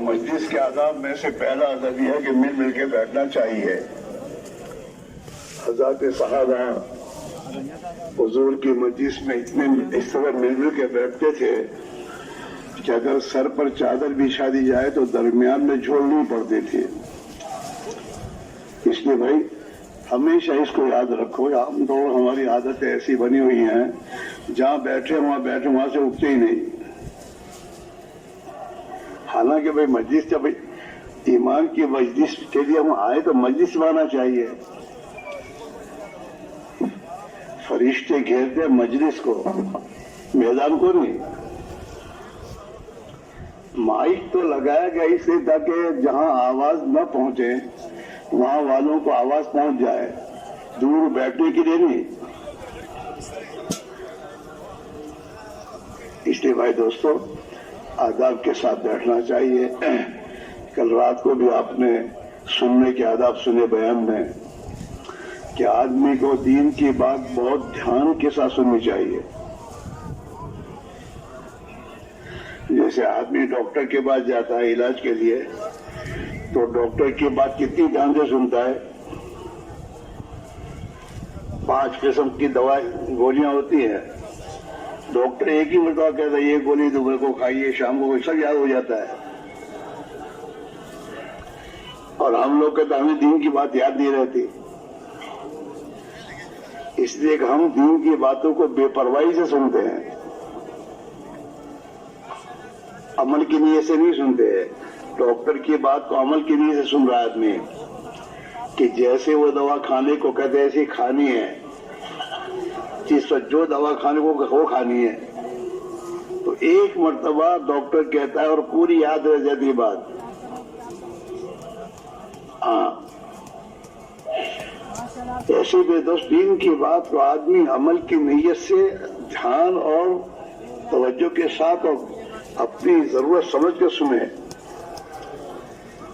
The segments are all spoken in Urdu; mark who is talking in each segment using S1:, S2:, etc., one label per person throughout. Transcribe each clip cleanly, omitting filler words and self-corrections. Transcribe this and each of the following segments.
S1: مجلس کے آداب میں سے پہلا ادب یہ ہے کہ مل مل کے بیٹھنا چاہیے. حضرات صحابہ حضور کی مجلس میں اتنے اس طرح مل مل کے بیٹھتے تھے کہ اگر سر پر چادر بچھا دی جائے تو درمیان میں جھولنی پڑتی تھی. اس لیے بھائی ہمیشہ اس کو یاد رکھو. عام طور ہماری عادتیں ایسی بنی ہوئی ہیں جہاں بیٹھے وہاں سے اٹھتے ہی نہیں. حالانکہ بھائی مجلس جب ایمان کی مجلس کے لیے ہم آئے تو مجلس میں آنا چاہیے. فرشتے گھیرتے مجلس کو، میدان کو نہیں. مائک تو لگایا گیا اس لیے تاکہ جہاں آواز نہ پہنچے وہاں والوں کو آواز پہنچ جائے، دور بیٹھنے کے لیے نہیں. اس لیے بھائی دوستو آداب کے ساتھ بیٹھنا چاہیے. کل رات کو بھی آپ نے سننے کے آداب سنے بیان میں کہ آدمی کو دین کی بات بہت دھیان کے ساتھ سننی چاہیے. جیسے آدمی ڈاکٹر کے پاس جاتا ہے علاج کے لیے تو ڈاکٹر کی بات کتنی دھیان سے سنتا ہے. 5 قسم کی گولیاں ہوتی ہیں. ڈاکٹر ایک ہی مرتبہ کہتا ہے یہ گولی صبح کو کھائیے شام کو، سب یاد ہو جاتا ہے. اور ہم لوگ کہتے ہمیں دین کی بات یاد نہیں رہتی. اس لیے کہ ہم دین کی باتوں کو بے پرواہی سے سنتے ہیں، عمل کی نیت سے نہیں سنتے. ڈاکٹر کی بات کو عمل کی نیت سے سن رہا ہے آدمی کہ جیسے وہ دوا کھانے کو کہتے ہیں ایسی کھانی ہے، جس وقت جو دوا کھانے کو وہ کھانی ہے. تو ایک مرتبہ ڈاکٹر کہتا ہے اور پوری یاد رہ جاتی بات. ہاں ایسے بے دوست دین کی بات کو آدمی عمل کی نیت سے دھیان اور توجہ کے ساتھ اور اپنی ضرورت سمجھ کے سنے.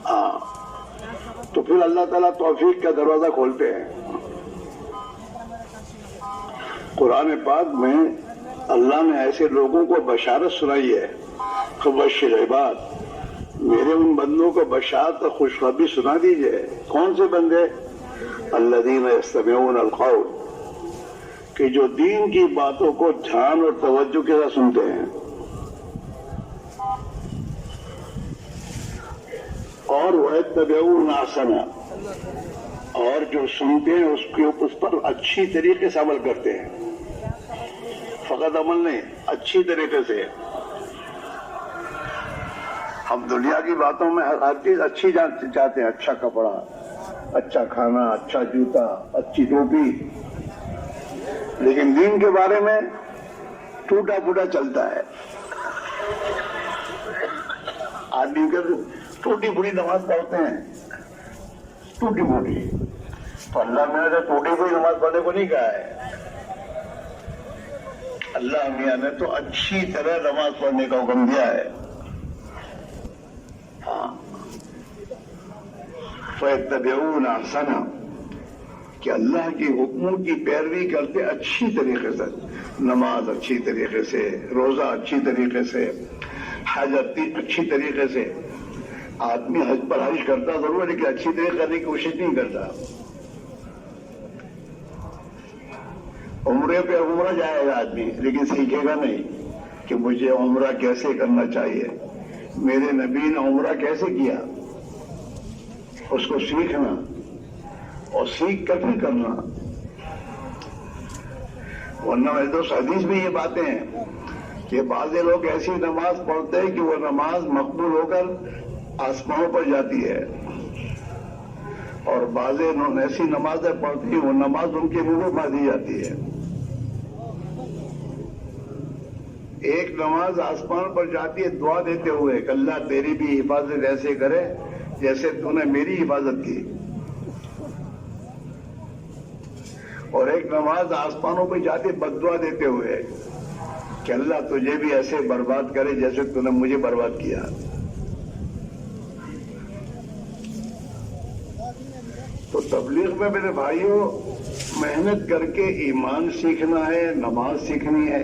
S1: ہاں تو پھر اللہ تعالیٰ توفیق کا دروازہ کھولتے ہیں. قرآن پاک میں اللہ نے ایسے لوگوں کو بشارت سنائی ہے. فبشر عباد، میرے ان بندوں کو بشارت اور خوشخبری سنا دیجئے. کون سے بندے؟ الذین یستمعون القول، کہ جو دین کی باتوں کو دھیان اور توجہ کے ساتھ سنتے ہیں اور وَيَتَّبِعُونَ أَحْسَنَهُ، اور جو سنتے ہیں اس پر اچھی طریقے سے عمل کرتے ہیں. فقط عمل نہیں، اچھی طریقے سے. ہم دنیا کی باتوں میں ہر چیز اچھی چاہتے ہیں، اچھا کپڑا، اچھا کھانا، اچھا جوتا، اچھی ٹوپی. لیکن دین کے بارے میں ٹوٹا پھوٹا چلتا ہے. آدمی کے ٹوٹی پھوٹی نماز پڑھتے ہیں، ٹوٹی پھوٹی. تو اللہ میاں نے ٹوٹی پھوٹی نماز پڑھنے کو نہیں کہا ہے. اللہ میاں نے تو اچھی طرح نماز پڑھنے کا حکم دیا ہے. ہاں فَيَتَّبِعُونَ أَحْسَنَهُ، کہ اللہ کے حکموں کی پیروی کرتے اچھی طریقے سے. نماز اچھی طریقے سے، روزہ اچھی طریقے سے، حج اچھی طریقے سے. آدمی حج پر حج کرتا ضرور ہے لیکن اچھی طریقے کرنے کی کوشش نہیں کرتا. عمرے پہ عمرہ جائے گا آدمی لیکن سیکھے گا نہیں کہ مجھے عمرہ کیسے کرنا چاہیے، میرے نبی نے عمرہ کیسے کیا. اس کو سیکھنا اور سیکھ کر پھر کرنا. ورنہ میرے دوست حدیث میں یہ باتیں ہیں کہ بعض لوگ ایسی نماز پڑھتے ہیں کہ وہ نماز مقبول ہو کر آسمانوں پر جاتی ہے، اور بعض ایسی نمازیں پڑھتی ہیں وہ نماز ان کے منہ میں مار دی جاتی ہے. ایک نماز آسمان پر جاتی ہے دعا دیتے ہوئے کہ اللہ تیری بھی حفاظت ایسے کرے جیسے تو نے میری حفاظت کی. اور ایک نماز آسمانوں پہ جاتی بد دعا دیتے ہوئے کہ اللہ تجھے بھی ایسے برباد کرے جیسے تو نے مجھے برباد کیا. تو تبلیغ میں میرے بھائیوں محنت کر کے ایمان سیکھنا ہے، نماز سیکھنی ہے.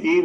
S1: 3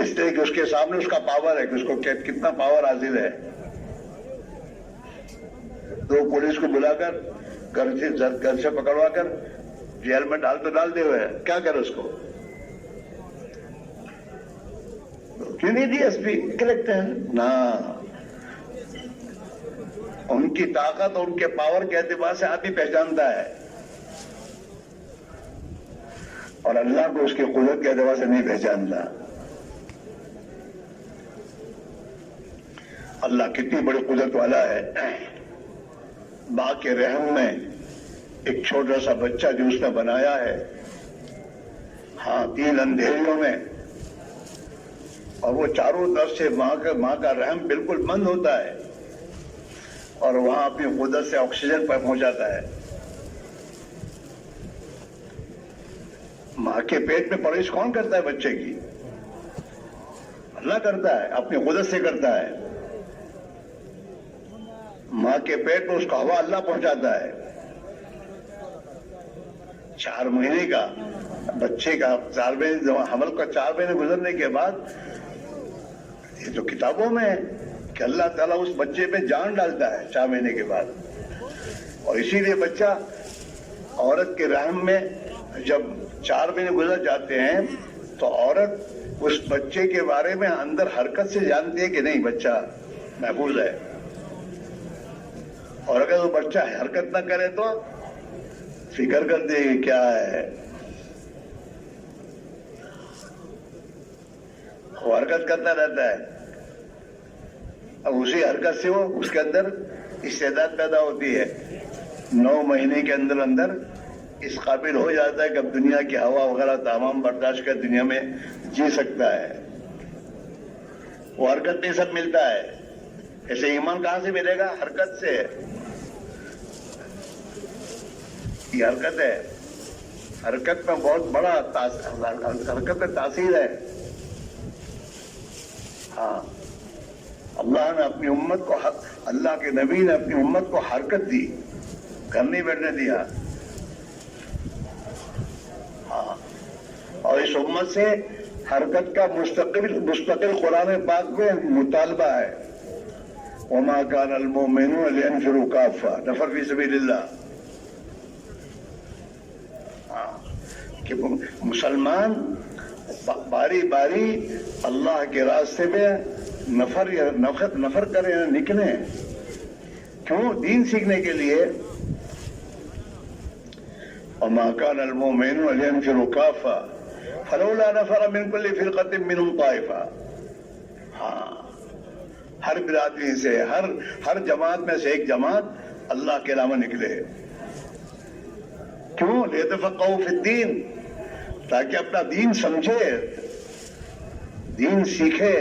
S1: اس لیے کہ اس کے سامنے اس کا پاور ہے کہ اس کو کتنا پاور حاصل ہے. تو پولیس کو بلا کر گھر سے پکڑوا کر جیل میں ڈال دے ہوئے کیا کرے اس کو؟ کیوں نہیں ڈی ایس پی کلیکٹر نہ؟ ان کی طاقت اور ان کے پاور کے اعتبار سے آدمی پہچانتا ہے اور اللہ کو اس کی قدرت کے اعتبار سے نہیں پہچانتا. اللہ کتنی بڑی قدرت والا ہے. ماں کے رحم میں ایک چھوٹا سا بچہ جو اس نے بنایا ہے، ہاں 3 اندھیریوں میں، اور وہ چاروں طرف سے ماں کا رحم بالکل بند ہوتا ہے اور وہاں اپنی قدرت سے آکسیجن پر پہنچاتا ہے. ماں کے پیٹ میں پرورش کون کرتا ہے بچے کی؟ اللہ کرتا ہے، اپنی قدرت سے کرتا ہے. ماں کے پیٹ میں اس کو ہوا اللہ پہنچاتا ہے. 4 مہینے کا بچے کا حمل کا 4 مہینے گزرنے کے بعد، یہ تو کتابوں میں ہے کہ اللہ تعالیٰ اس بچے پہ جان ڈالتا ہے 4 مہینے کے بعد. اور اسی لیے بچہ عورت کے رحم میں جب 4 مہینے گزر جاتے ہیں تو عورت اس بچے کے بارے میں اندر حرکت سے جانتی ہے کہ نہیں بچہ محفوظ ہے. اور اگر وہ بچہ حرکت نہ کرے تو فکر کرتے ہیں کیا ہے. وہ حرکت کرتا رہتا ہے. اب اسی حرکت سے وہ اس کے اندر استعداد پیدا ہوتی ہے. 9 مہینے کے اندر اس قابل ہو جاتا ہے کہ اب دنیا کی ہوا وغیرہ تمام برداشت کر دنیا میں جی سکتا ہے. وہ حرکت میں سب ملتا ہے. ایسے ایمان کہاں سے ملے گا؟ حرکت سے. یہ حرکت ہے. حرکت میں بہت بڑا حرکت میں تاثیر ہے. ہاں، اللہ نے اپنی امت کو، اللہ کے نبی نے اپنی امت کو حرکت دی، گھر نہیں بیٹھنے دیا. ہاں، اور اس امت سے حرکت کا مستقل قرآن پاک میں مطالبہ ہے. وما كان المؤمنون لينفروا كافة نفر في سبيل الله. کہ مسلمان باری باری اللہ کے راستے میں نفر کریں، نکلیں. کیوں؟ دین سیکھنے کے لیے. وما كان المؤمنون لينفروا كافة فلولا نفر من كل فرقة منهم طائفة. ہاں، ہر برادری سے، ہر جماعت میں سے ایک جماعت اللہ کے علاوہ نکلے. کیوں؟ لیتفقہوا فی الدین، تاکہ اپنا دین سمجھے، دین سیکھے.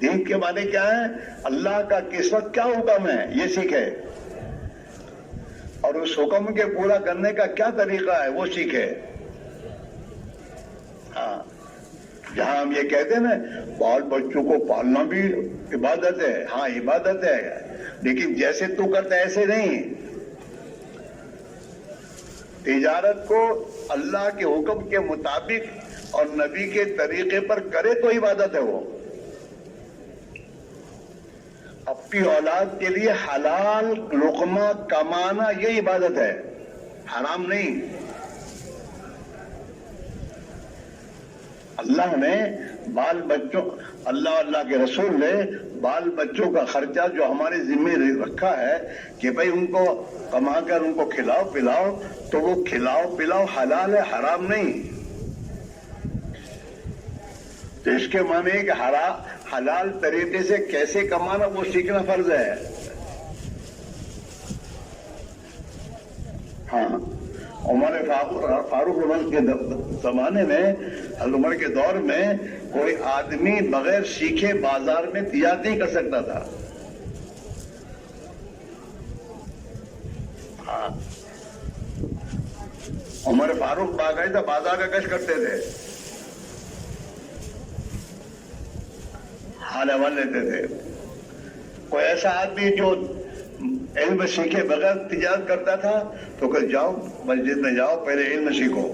S1: دین کے معنی کیا ہے؟ اللہ کا کس وقت کیا حکم ہے یہ سیکھے، اور اس حکم کے پورا کرنے کا کیا طریقہ ہے وہ سیکھے. ہاں، جہاں ہم یہ کہتے ہیں نا بال بچوں کو پالنا بھی عبادت ہے. ہاں عبادت ہے، لیکن جیسے تو کرتا ہے ایسے نہیں. تجارت کو اللہ کے حکم کے مطابق اور نبی کے طریقے پر کرے تو عبادت ہے. وہ اپنی اولاد کے لیے حلال لقمہ کمانا یہ عبادت ہے، حرام نہیں. اللہ نے بال بچوں، اللہ کے رسول نے بال بچوں کا خرچہ جو ہمارے ذمہ رکھا ہے کہ بھئی ان کو کما کر ان کو کھلاؤ پلاؤ، تو وہ کھلاؤ پلاؤ حلال ہے، حرام نہیں. تو اس کے معنی ہے کہ حلال طریقے سے کیسے کمانا وہ سیکھنا فرض ہے. ہاں، عمر فاروق کے زمانے میں، عمر کے دور میں کوئی آدمی بغیر سیکھے بازار میں تجارت نہیں کر سکتا تھا. ہاں، عمر فاروق باقاعدہ بازار کا گشت کرتے تھے، حال احوال لیتے تھے. کوئی ایسا آدمی جو علم سیکھے بغیر تجارت کرتا تھا تو کہ جاؤ مسجد میں جاؤ، پہلے علم سیکھو.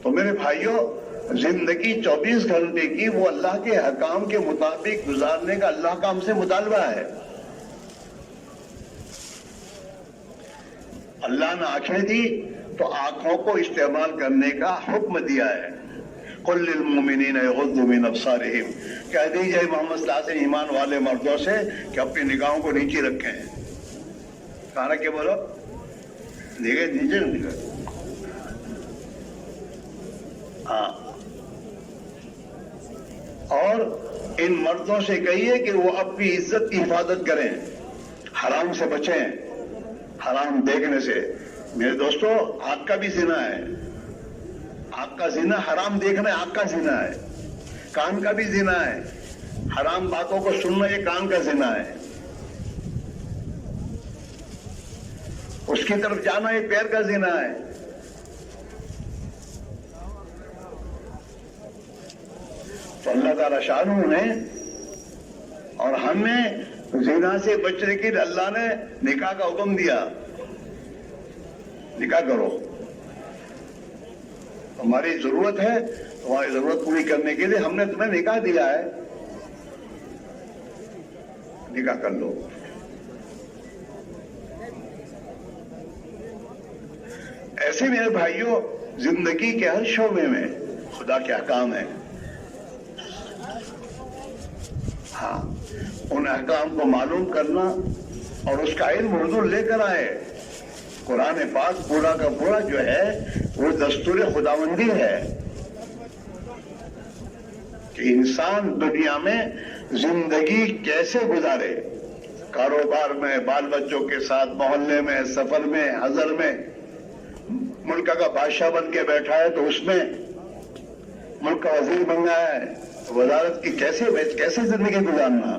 S1: تو میرے بھائیوں، زندگی 24 گھنٹے کی وہ اللہ کے احکام کے مطابق گزارنے کا اللہ کا ہم سے مطالبہ ہے۔ اللہ نے آنکھیں دی تو آنکھوں کو استعمال کرنے کا حکم دیا ہے۔ قل للمؤمنین یغضوا من ابصارہم، کہہ دیجئے محمد صلی اللہ علیہ وسلم ایمان والے مردوں سے کہ اپنی نگاہوں کو نیچے رکھیں۔ کہاں رکھے بولو؟ نگاہ نیچے رکھیں۔ ہاں، اور ان مردوں سے کہیے کہ وہ اپنی عزت کی حفاظت کریں، حرام سے بچیں، حرام دیکھنے سے۔ میرے دوستو، آنکھ کا بھی زنا ہے، آنکھ کا زنا حرام دیکھنا ہے، آنکھ کا زنا ہے۔ کان کا بھی زنا ہے، حرام باتوں کو سننا یہ کان کا زنا ہے۔ اس کی طرف جانا یہ پیر کا زنا ہے۔ تو اللہ تعالیٰ شانہ نے اور ہمیں زنا سے بچنے کے لیے اللہ نے نکاح کا حکم دیا، نکاح کرو۔ ہماری ضرورت ہے، تمہاری ضرورت پوری کرنے کے لیے ہم نے تمہیں نکاح دیا ہے، نکاح کر لو۔ ایسے میرے بھائیوں، زندگی کے ہر شعبے میں خدا کے احکام ہیں۔ ہاں، ان احکام کو معلوم کرنا اور اس کا علم حضور لے کر آئے۔ قرآن پاک پورا کا پورا جو ہے وہ دستور خداوندی ہے کہ انسان دنیا میں زندگی کیسے گزارے، کاروبار میں، بال بچوں کے ساتھ، محلے میں، سفر میں، حضر میں۔ ملک کا بادشاہ بن کے بیٹھا ہے تو اس میں ملک کا وزیر بن گیا ہے، وزارت کی کیسے زندگی گزارنا۔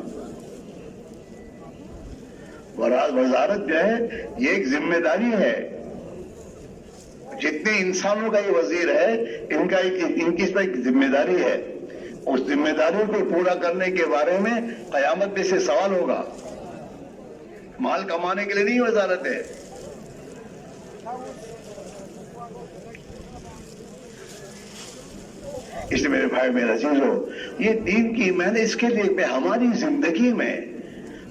S1: وزارت جو ہے یہ ایک ذمہ داری ہے۔ جتنے انسانوں کا یہ وزیر ہے ان کی اس پر ایک ذمہ داری ہے۔ اس ذمہ داری کو پورا کرنے کے بارے میں قیامت میں سے سوال ہوگا۔ مال کمانے کے لیے نہیں وزارت ہے۔ اس لیے میرے بھائی، میرے عزیزو، یہ دین کی محنت اس کے لیے ہماری زندگی میں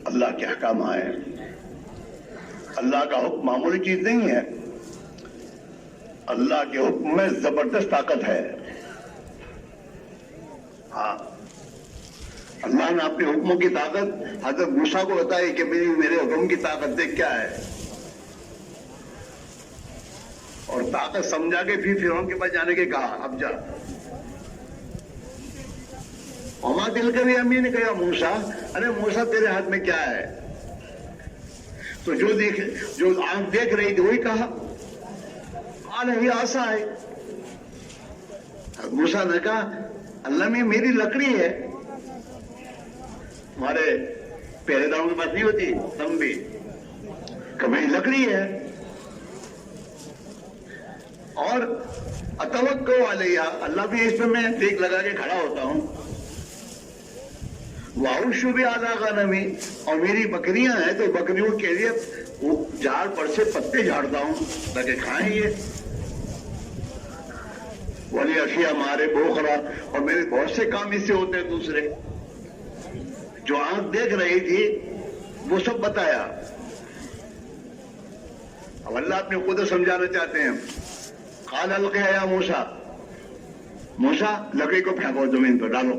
S1: اللہ کے احکام آئے۔ اللہ کا حکم معمولی چیز نہیں ہے، اللہ کے حکم میں زبردست طاقت ہے۔ ہاں، اللہ نے اپنے حکموں کی طاقت حضرت موسیٰ کو بتائی کہ میرے حکم کی طاقت دیکھ کیا ہے، اور طاقت سمجھا کے پھر فرعون کے پاس جانے کے کہا اب جا۔ وما تلک بیمینک یا موسیٰ، ارے موسیٰ تیرے ہاتھ میں کیا ہے؟ تو جو آنکھ دیکھ رہی تھی وہی کہا، قال ہی عصا ہے۔ موسیٰ نے کہا اللہ میں میری لکڑی ہے، ہمارے پہرے داروں کے پاس نہیں ہوتی تمبی، کہ میری لکڑی ہے، اور اتوکل علیہا، اللہ بھی اس پہ میں ٹیک لگا کے کھڑا ہوتا ہوں۔ وَأَحُشُّ بِعَلَىٰ غَنَمِي، اور میری بکریاں ہیں تو بکریوں کے لیے وہ جھاڑ پر سے پتے جھاڑتا ہوں تاکہ کھائیں یہ۔ وَلِيَ فِيهَا مَآرِبُ أُخْرَىٰ، اور میرے بہت سے کام اس سے ہوتے ہیں دوسرے۔ جو آنکھ دیکھ رہی تھی وہ سب بتایا۔ اب اللہ اپنے قدرت سمجھانا چاہتے ہیں۔ قال القیٰ یا موسیٰ، موسیٰ لکڑی کو پھینکو، زمین پر ڈالو۔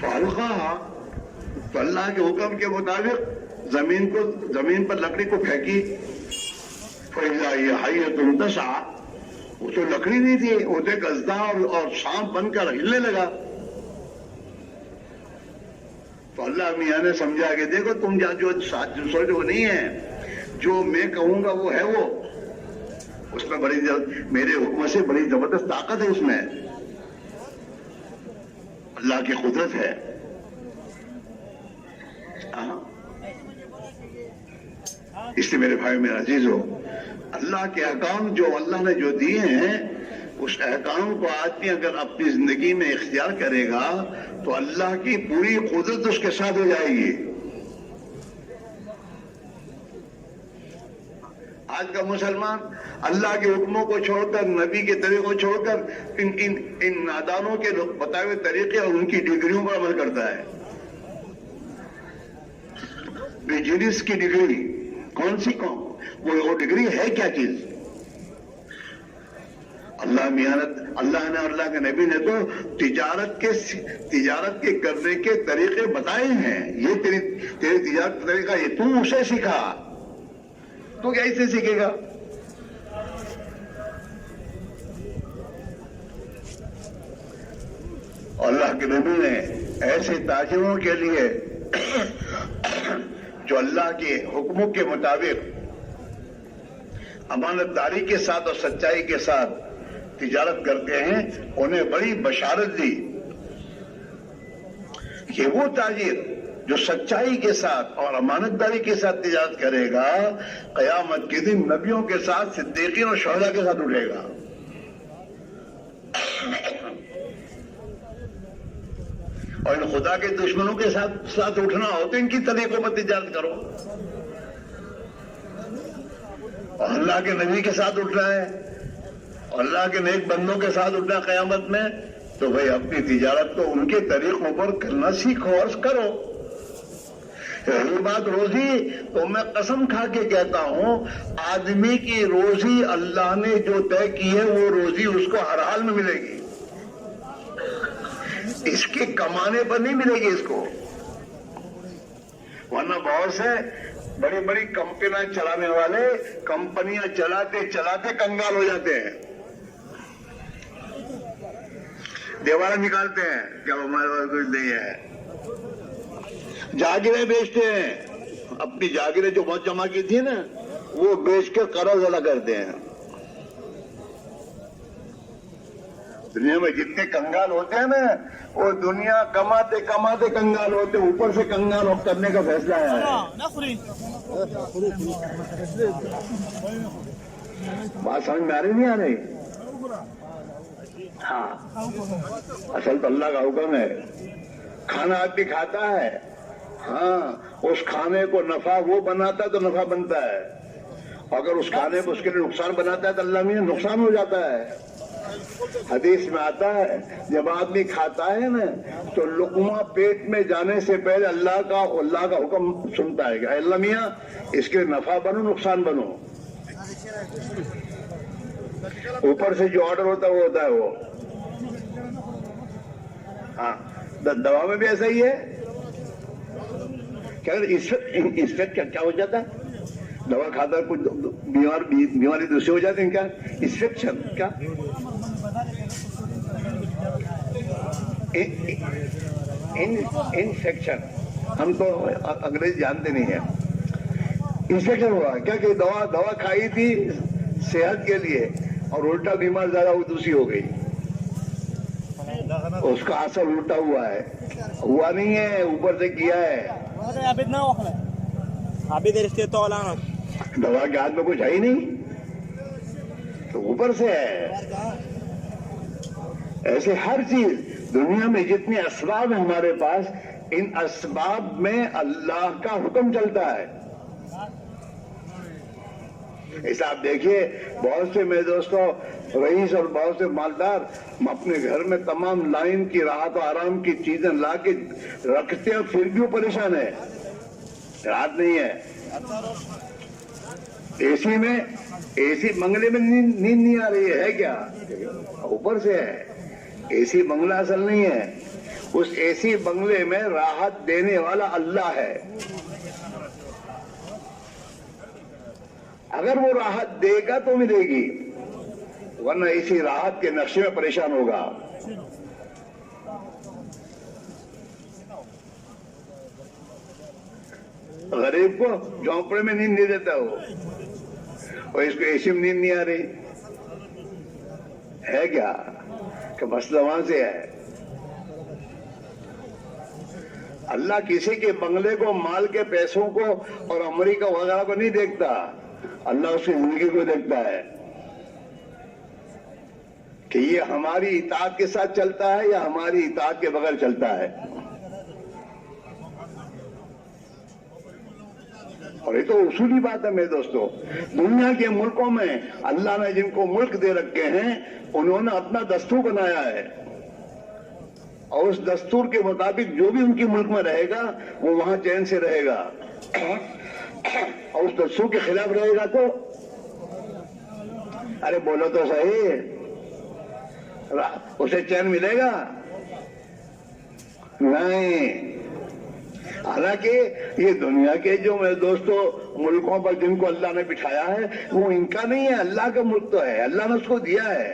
S1: فَأَلْقَاهَا، تو اللہ کے حکم کے مطابق زمین پر لکڑی کو پھینکی۔ فَإِذَا هِيَ حَيَّةٌ تَسْعَىٰ، وہ تو لکڑی نہیں تھی، وہ تو ایک اژدہا اور سانپ بن کر ہلنے لگا۔ تو اللہ میاں نے سمجھا کہ دیکھو تم جو سوچو وہ نہیں ہے، جو میں کہوں گا وہ ہے، وہ اس میں میرے حکم سے بڑی زبردست طاقت ہے، اس میں اللہ کی قدرت ہے۔ اس لیے میرے بھائی، میرے عزیزو، اللہ کے احکام جو اللہ نے جو دیے ہیں، اس احکام کو آدمی اگر اپنی زندگی میں اختیار کرے گا تو اللہ کی پوری قدرت اس کے ساتھ ہو جائے گی۔ آج کا مسلمان اللہ کے حکموں کو چھوڑ کر، نبی کے طریقوں کو چھوڑ کر ان نادانوں کے بتائے ہوئے طریقے اور ان کی ڈگریوں پر عمل کرتا ہے. بزنس کی ڈگری کون سی وہ ڈگری ہے کیا چیز؟ اللہ نے اور اللہ کے نبی نے تو تجارت کے کرنے کے طریقے بتائے ہیں. یہ تیری تجارت کا طریقہ، یہ تو اسے سکھا. تو کیسے سیکھے گا؟ اللہ کے نبی نے ایسے تاجروں کے لیے جو اللہ کے حکموں کے مطابق امانت داری کے ساتھ اور سچائی کے ساتھ تجارت کرتے ہیں، انہیں بڑی بشارت دی کہ وہ تاجر جو سچائی کے ساتھ اور امانت داری کے ساتھ تجارت کرے گا، قیامت کے دن نبیوں کے ساتھ، صدیقین اور شہداء کے ساتھ اٹھے گا. اور ان خدا کے دشمنوں کے ساتھ اٹھنا ہو تو ان کی طریقوں پر تجارت کرو. اور اللہ کے نبی کے ساتھ اٹھنا ہے اور اللہ کے نیک بندوں کے ساتھ اٹھنا قیامت میں، تو بھئی اپنی تجارت کو ان کے طریقوں پر کرنا سیکھو اور کرو. رہی بات روزی، تو میں قسم کھا کے کہتا ہوں، آدمی کی روزی اللہ نے جو طے کی ہے وہ روزی اس کو ہر حال میں ملے گی. اس کے کمانے پر نہیں ملے گی اس کو. ورنہ بہت سے بڑی بڑی کمپنیاں چلانے والے کمپنیاں چلاتے کنگال ہو جاتے ہیں، دیواریں نکالتے ہیں کہ ہمارے پاس کچھ نہیں ہے. جاگیریں بیچتے ہیں، اپنی جاگیریں جو بہت جمع کی تھی نا وہ بیچ کے قرض ادا کرتے ہیں. دنیا میں جتنے کنگال ہوتے ہیں نا، وہ دنیا کماتے کنگال ہوتے، اوپر سے کنگال کرنے کا فیصلہ آیا ہے. بات سمجھ میں آ رہی نہیں آ رہی؟ ہاں، اصل تو اللہ کا حکم ہے. کھانا آدمی کھاتا ہے، ہاں، اس کھانے کو نفع وہ بناتا ہے تو نفع بنتا ہے. اگر اس کھانے کو اس کے لیے نقصان بناتا ہے تو اللہ میں نقصان ہو جاتا ہے. حدیث میں آتا ہے جب آدمی کھاتا ہے نا تو لقمہ پیٹ میں جانے سے پہلے اللہ کا حکم سنتا ہے کہ اللہ میاں اس کے نفع بنو نقصان بنو. اوپر سے جو آرڈر ہوتا ہے وہ ہوتا ہے وہ. ہاں، دوا میں بھی ایسا ہی ہے. انفیکٹ کیا ہو جاتا ہے؟ دوا کھاتا ہے، کچھ بیماری دوسری ہو جاتی ہے. کیا انفیکشن؟ کیا انفیکشن؟ ہم تو انگریزی جانتے نہیں ہیں. انفیکشن ہوا کیا کہ دوا کھائی تھی صحت کے لیے اور الٹا بیمار زیادہ وہ دوسری ہو گئی. اس کا اثر الٹا ہوا نہیں ہے، اوپر سے کیا ہے. دوا کے ہاتھ میں کچھ ہے ہی نہیں، تو اوپر سے ہے. ایسے ہر چیز دنیا میں جتنے اسباب ہیں ہمارے پاس، ان اسباب میں اللہ کا حکم چلتا ہے. ایسا آپ دیکھیے، بہت سے میرے دوستوں رئیس اور بہت سے مالدار اپنے گھر میں تمام لائن کی راحت و آرام کی چیزیں لا کے رکھتے ہیں، پھر بھی وہ پریشان ہے، رات نہیں ہے. اے سی بنگلے میں نیند نہیں آ رہی ہے کیا؟ اوپر سے ہے. اے سی بنگلہ اصل نہیں ہے، اس اے سی بنگلے میں راحت دینے والا اللہ ہے. اگر وہ راحت دے گا تو ملے گی، ورنہ اسی راحت کے نقشے میں پریشان ہوگا. غریب کو جھونپڑے میں نیند نہیں دیتا وہ، اور اس کو اے سی میں نیند نہیں آ رہی ہے کیا؟ کہ مسئلہ وہاں سے ہے. اللہ کسی کے بنگلے کو، مال کے پیسوں کو اور امریکہ وغیرہ کو نہیں دیکھتا، اللہ اس کی زندگی کو دیکھتا ہے کہ یہ ہماری اطاعت کے ساتھ چلتا ہے یا ہماری اطاعت کے بغیر چلتا ہے. اور یہ تو اصولی بات ہے میرے دوستوں. دنیا کے ملکوں میں اللہ نے جن کو ملک دے رکھے ہیں انہوں نے اپنا دستور بنایا ہے اور اس دستور کے مطابق جو بھی ان کے ملک میں رہے گا وہ وہاں چین سے رہے گا اور اس دستور کے خلاف رہے گا تو ارے بولو تو صحیح, اسے چین ملے گا نہیں. حالانکہ یہ دنیا کے جو میرے دوستوں ملکوں پر جن کو اللہ نے بٹھایا ہے وہ ان کا نہیں ہے, اللہ کا ملک تو ہے, اللہ نے اس کو دیا ہے.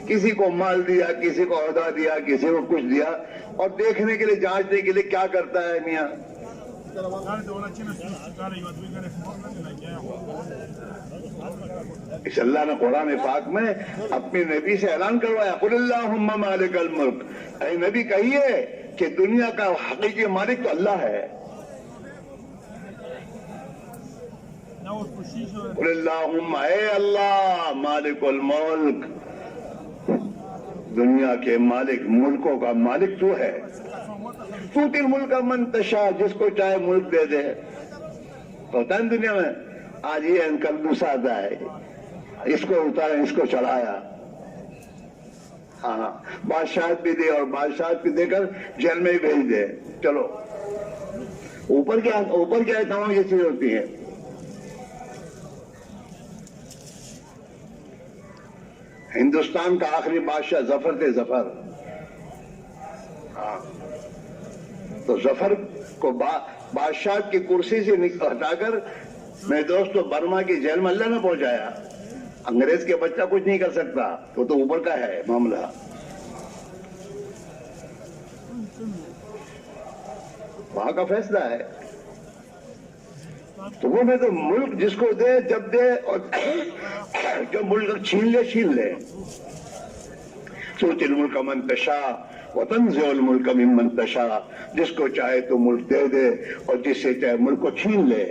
S1: کسی کو مال دیا, کسی کو عہدہ دیا, کسی کو کچھ دیا, اور دیکھنے کے لیے جانچنے کے لیے کیا کرتا ہے میاں. اس اللہ نے قرآن پاک میں اپنے نبی سے اعلان کروایا قل اللہم مالک الملک, اے نبی کہیے کہ دنیا کا حقیقی مالک تو اللہ ہے. قل اللہم, اے اللہ مالک الملک, دنیا کے مالک, ملکوں کا مالک تو ہے. تؤتی الملک من تشاء, جس کو چاہے ملک دے دے. ہوتا ہے دنیا میں آج یہ کل دوسرا آتا ہے, اس کو اتارا اس کو چڑھایا. ہاں بادشاہت بھی دے اور بادشاہت بھی دے کر جیل میں ہی بھیج دے. چلو اوپر کیا تمام یہ چیز ہوتی ہے. ہندوستان کا آخری بادشاہ ظفر تھے, ظفر. ہاں تو ظفر کو بادشاہ کی کرسی سے ہٹا کر میرے دوستو برما کی جیل میں اللہ نے پہنچایا. انگریز کے بچہ کچھ نہیں کر سکتا, وہ تو اوپر کا ہے معاملہ. وہاں کا فیصلہ ہے. تو وہ میں تو ملک جس کو دے جب دے, اور جو ملک چھین لے. تؤتی الملک من تشاء وتنزع الملک ممن تشاء, جس کو چاہے تو ملک دے دے اور جس سے چاہے ملک کو چھین لے.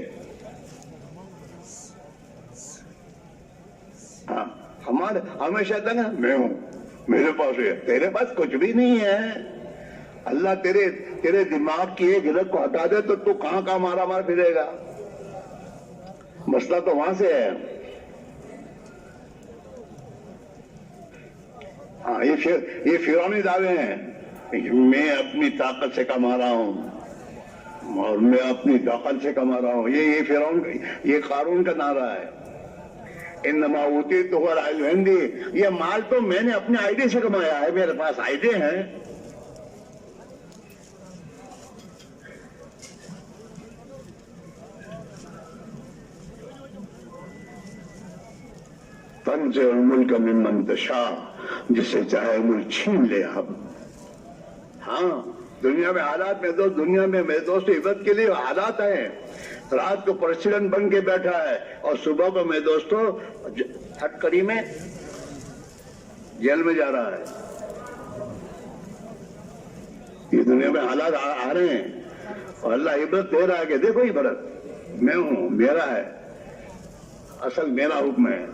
S1: ہاں ہمارے ہمیشہ تک میں ہوں, میرے پاس ہے, تیرے پاس کچھ بھی نہیں ہے. اللہ تیرے دماغ کی ایک ہلک کو ہٹا دے تو تو کہاں مارا پھرے گا. مسئلہ تو وہاں سے ہے. ہاں یہ فرعونی دعوے ہیں, میں اپنی طاقت سے کما رہا ہوں اور میں اپنی طاقت سے کما رہا ہوں. یہ فرعون, یہ قارون کا نعرہ ہے. انما اوتیتہ علی علم عندی, یہ مال تو میں نے اپنے آئیڈے سے کمایا ہے, میرے پاس آئیڈے ہیں. تنزع الملک ممن تشاء, جس سے چاہے ملک چھین لے. ہم ہاں دنیا میں حالات میں دنیا میں میرے دوست عبرت کے لیے حالات ہیں. رات کو پریسیڈنٹ بن کے بیٹھا ہے اور صبح کو میرے دوستوں ہٹکڑی میں جیل میں جا رہا ہے. یہ دنیا میں حالات آ رہے ہیں اور اللہ عبرت دے رہا ہے کہ دیکھو عبرت, میں ہوں, میرا ہے, اصل میرا حکم ہے.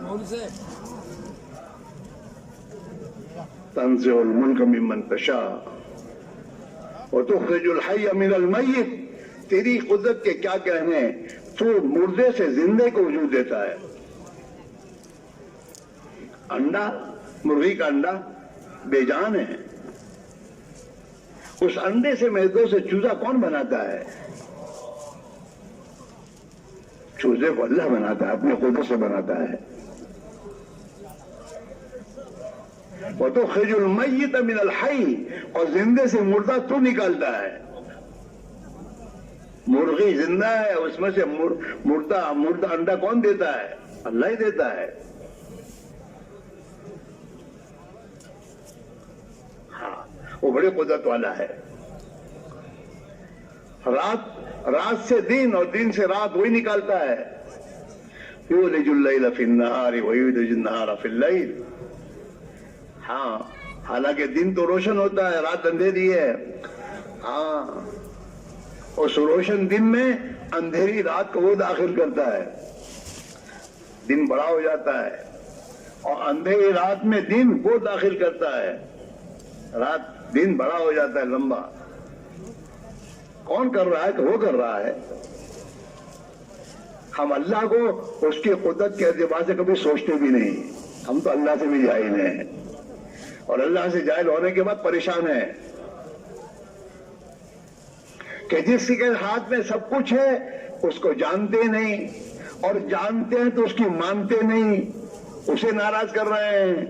S1: تنزع الملک ممن تشاء وتخرج الحی من المیت, تیری قدرت کے کیا کہنے, تو مردے سے زندے کو وجود دیتا ہے. انڈا, مرغی کا انڈا بے جان ہے, اس انڈے سے میدوں سے چوزا کون بناتا ہے؟ چوزے کو اللہ بناتا ہے, اپنے قدرت سے بناتا ہے. وتخرج المیت من الحی, اور زندے سے مردہ تو نکالتا ہے. مرغی زندہ ہے, اس میں سے مردہ انڈا کون دیتا ہے؟ اللہ ہی دیتا ہے. ہاں وہ بڑی قدرت والا ہے. رات سے دن اور دن سے رات وہی نکالتا ہے. یولج اللیل فی النہار ویولج النہار فی اللیل. ہاں حالانکہ دن تو روشن ہوتا ہے, رات اندھیری ہے. ہاں اس روشن دن میں اندھیری رات کو وہ داخل کرتا ہے, دن بڑا ہو جاتا ہے, اور اندھیری رات میں دن وہ داخل کرتا ہے, رات دن بڑا ہو جاتا ہے, لمبا. کون کر رہا ہے کہ وہ کر رہا ہے.
S2: ہم اللہ کو اس کی قدرت کے اعتبار سے کبھی سوچتے بھی نہیں. ہم تو اللہ سے بھی جاہل ہیں اور اللہ سے جاہل ہونے کے بعد پریشان ہیں کہ جس کے ہاتھ میں سب کچھ ہے اس کو جانتے نہیں اور جانتے ہیں تو اس کی مانتے نہیں, اسے ناراض کر رہے ہیں.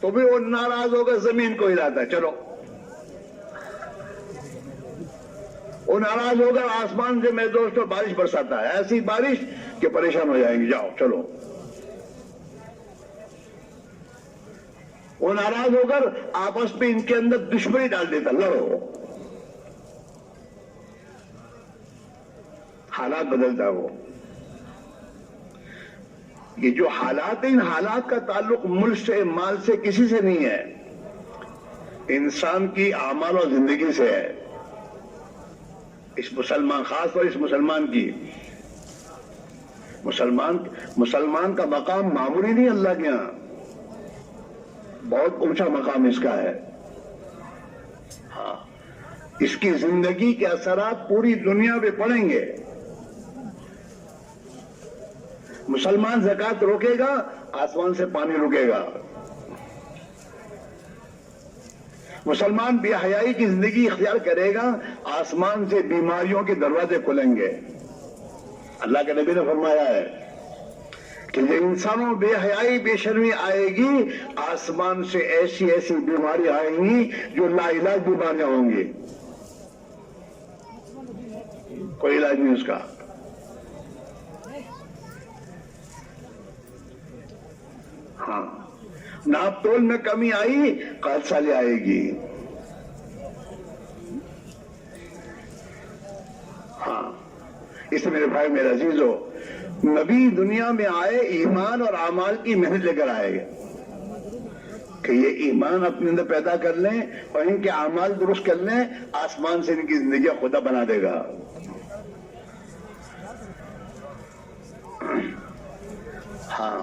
S2: تو بھی وہ ناراض ہو کر زمین کو ہلاتا ہے, چلو. وہ ناراض ہو کر آسمان سے میرے دوستوں بارش برساتا ہے, ایسی بارش کہ پریشان ہو جائیں گے, جاؤ چلو. وہ ناراض ہو کر آپس میں ان کے اندر دشمنی ڈال دیتا, لڑو. حالات بدلتا وہ. یہ جو حالات ہیں, ان حالات کا تعلق ملک سے, مال سے, کسی سے نہیں ہے, انسان کی اعمال اور زندگی سے ہے. اس مسلمان, خاص طور اس مسلمان کی, مسلمان کا مقام معمولی نہیں اللہ کے یہاں, بہت اونچا مقام اس کا ہے. ہاں, اس کی زندگی کے اثرات پوری دنیا پہ پڑیں گے. مسلمان زکات روکے گا, آسمان سے پانی رکے گا. مسلمان بے حیائی کی زندگی اختیار کرے گا, آسمان سے بیماریوں کے دروازے کھلیں گے. اللہ کے نبی نے فرمایا ہے کہ جب انسانوں بے حیائی بے شرمی آئے گی, آسمان سے ایسی ایسی بیماری آئیں گی جو لا علاج بیماریاں ہوں گی, کوئی علاج نہیں اس کا. ہاں, ناپ تول میں کمی آئی, قحط سالی آئے گی. ہاں, اس میرے بھائی میرے عزیزو, نبی دنیا میں آئے ایمان اور اعمال کی محنت لے کر آئے گا کہ یہ ایمان اپنے اندر پیدا کر لیں اور ان کے اعمال درست کر لیں, آسمان سے ان کی زندگی خدا بنا دے گا. ہاں,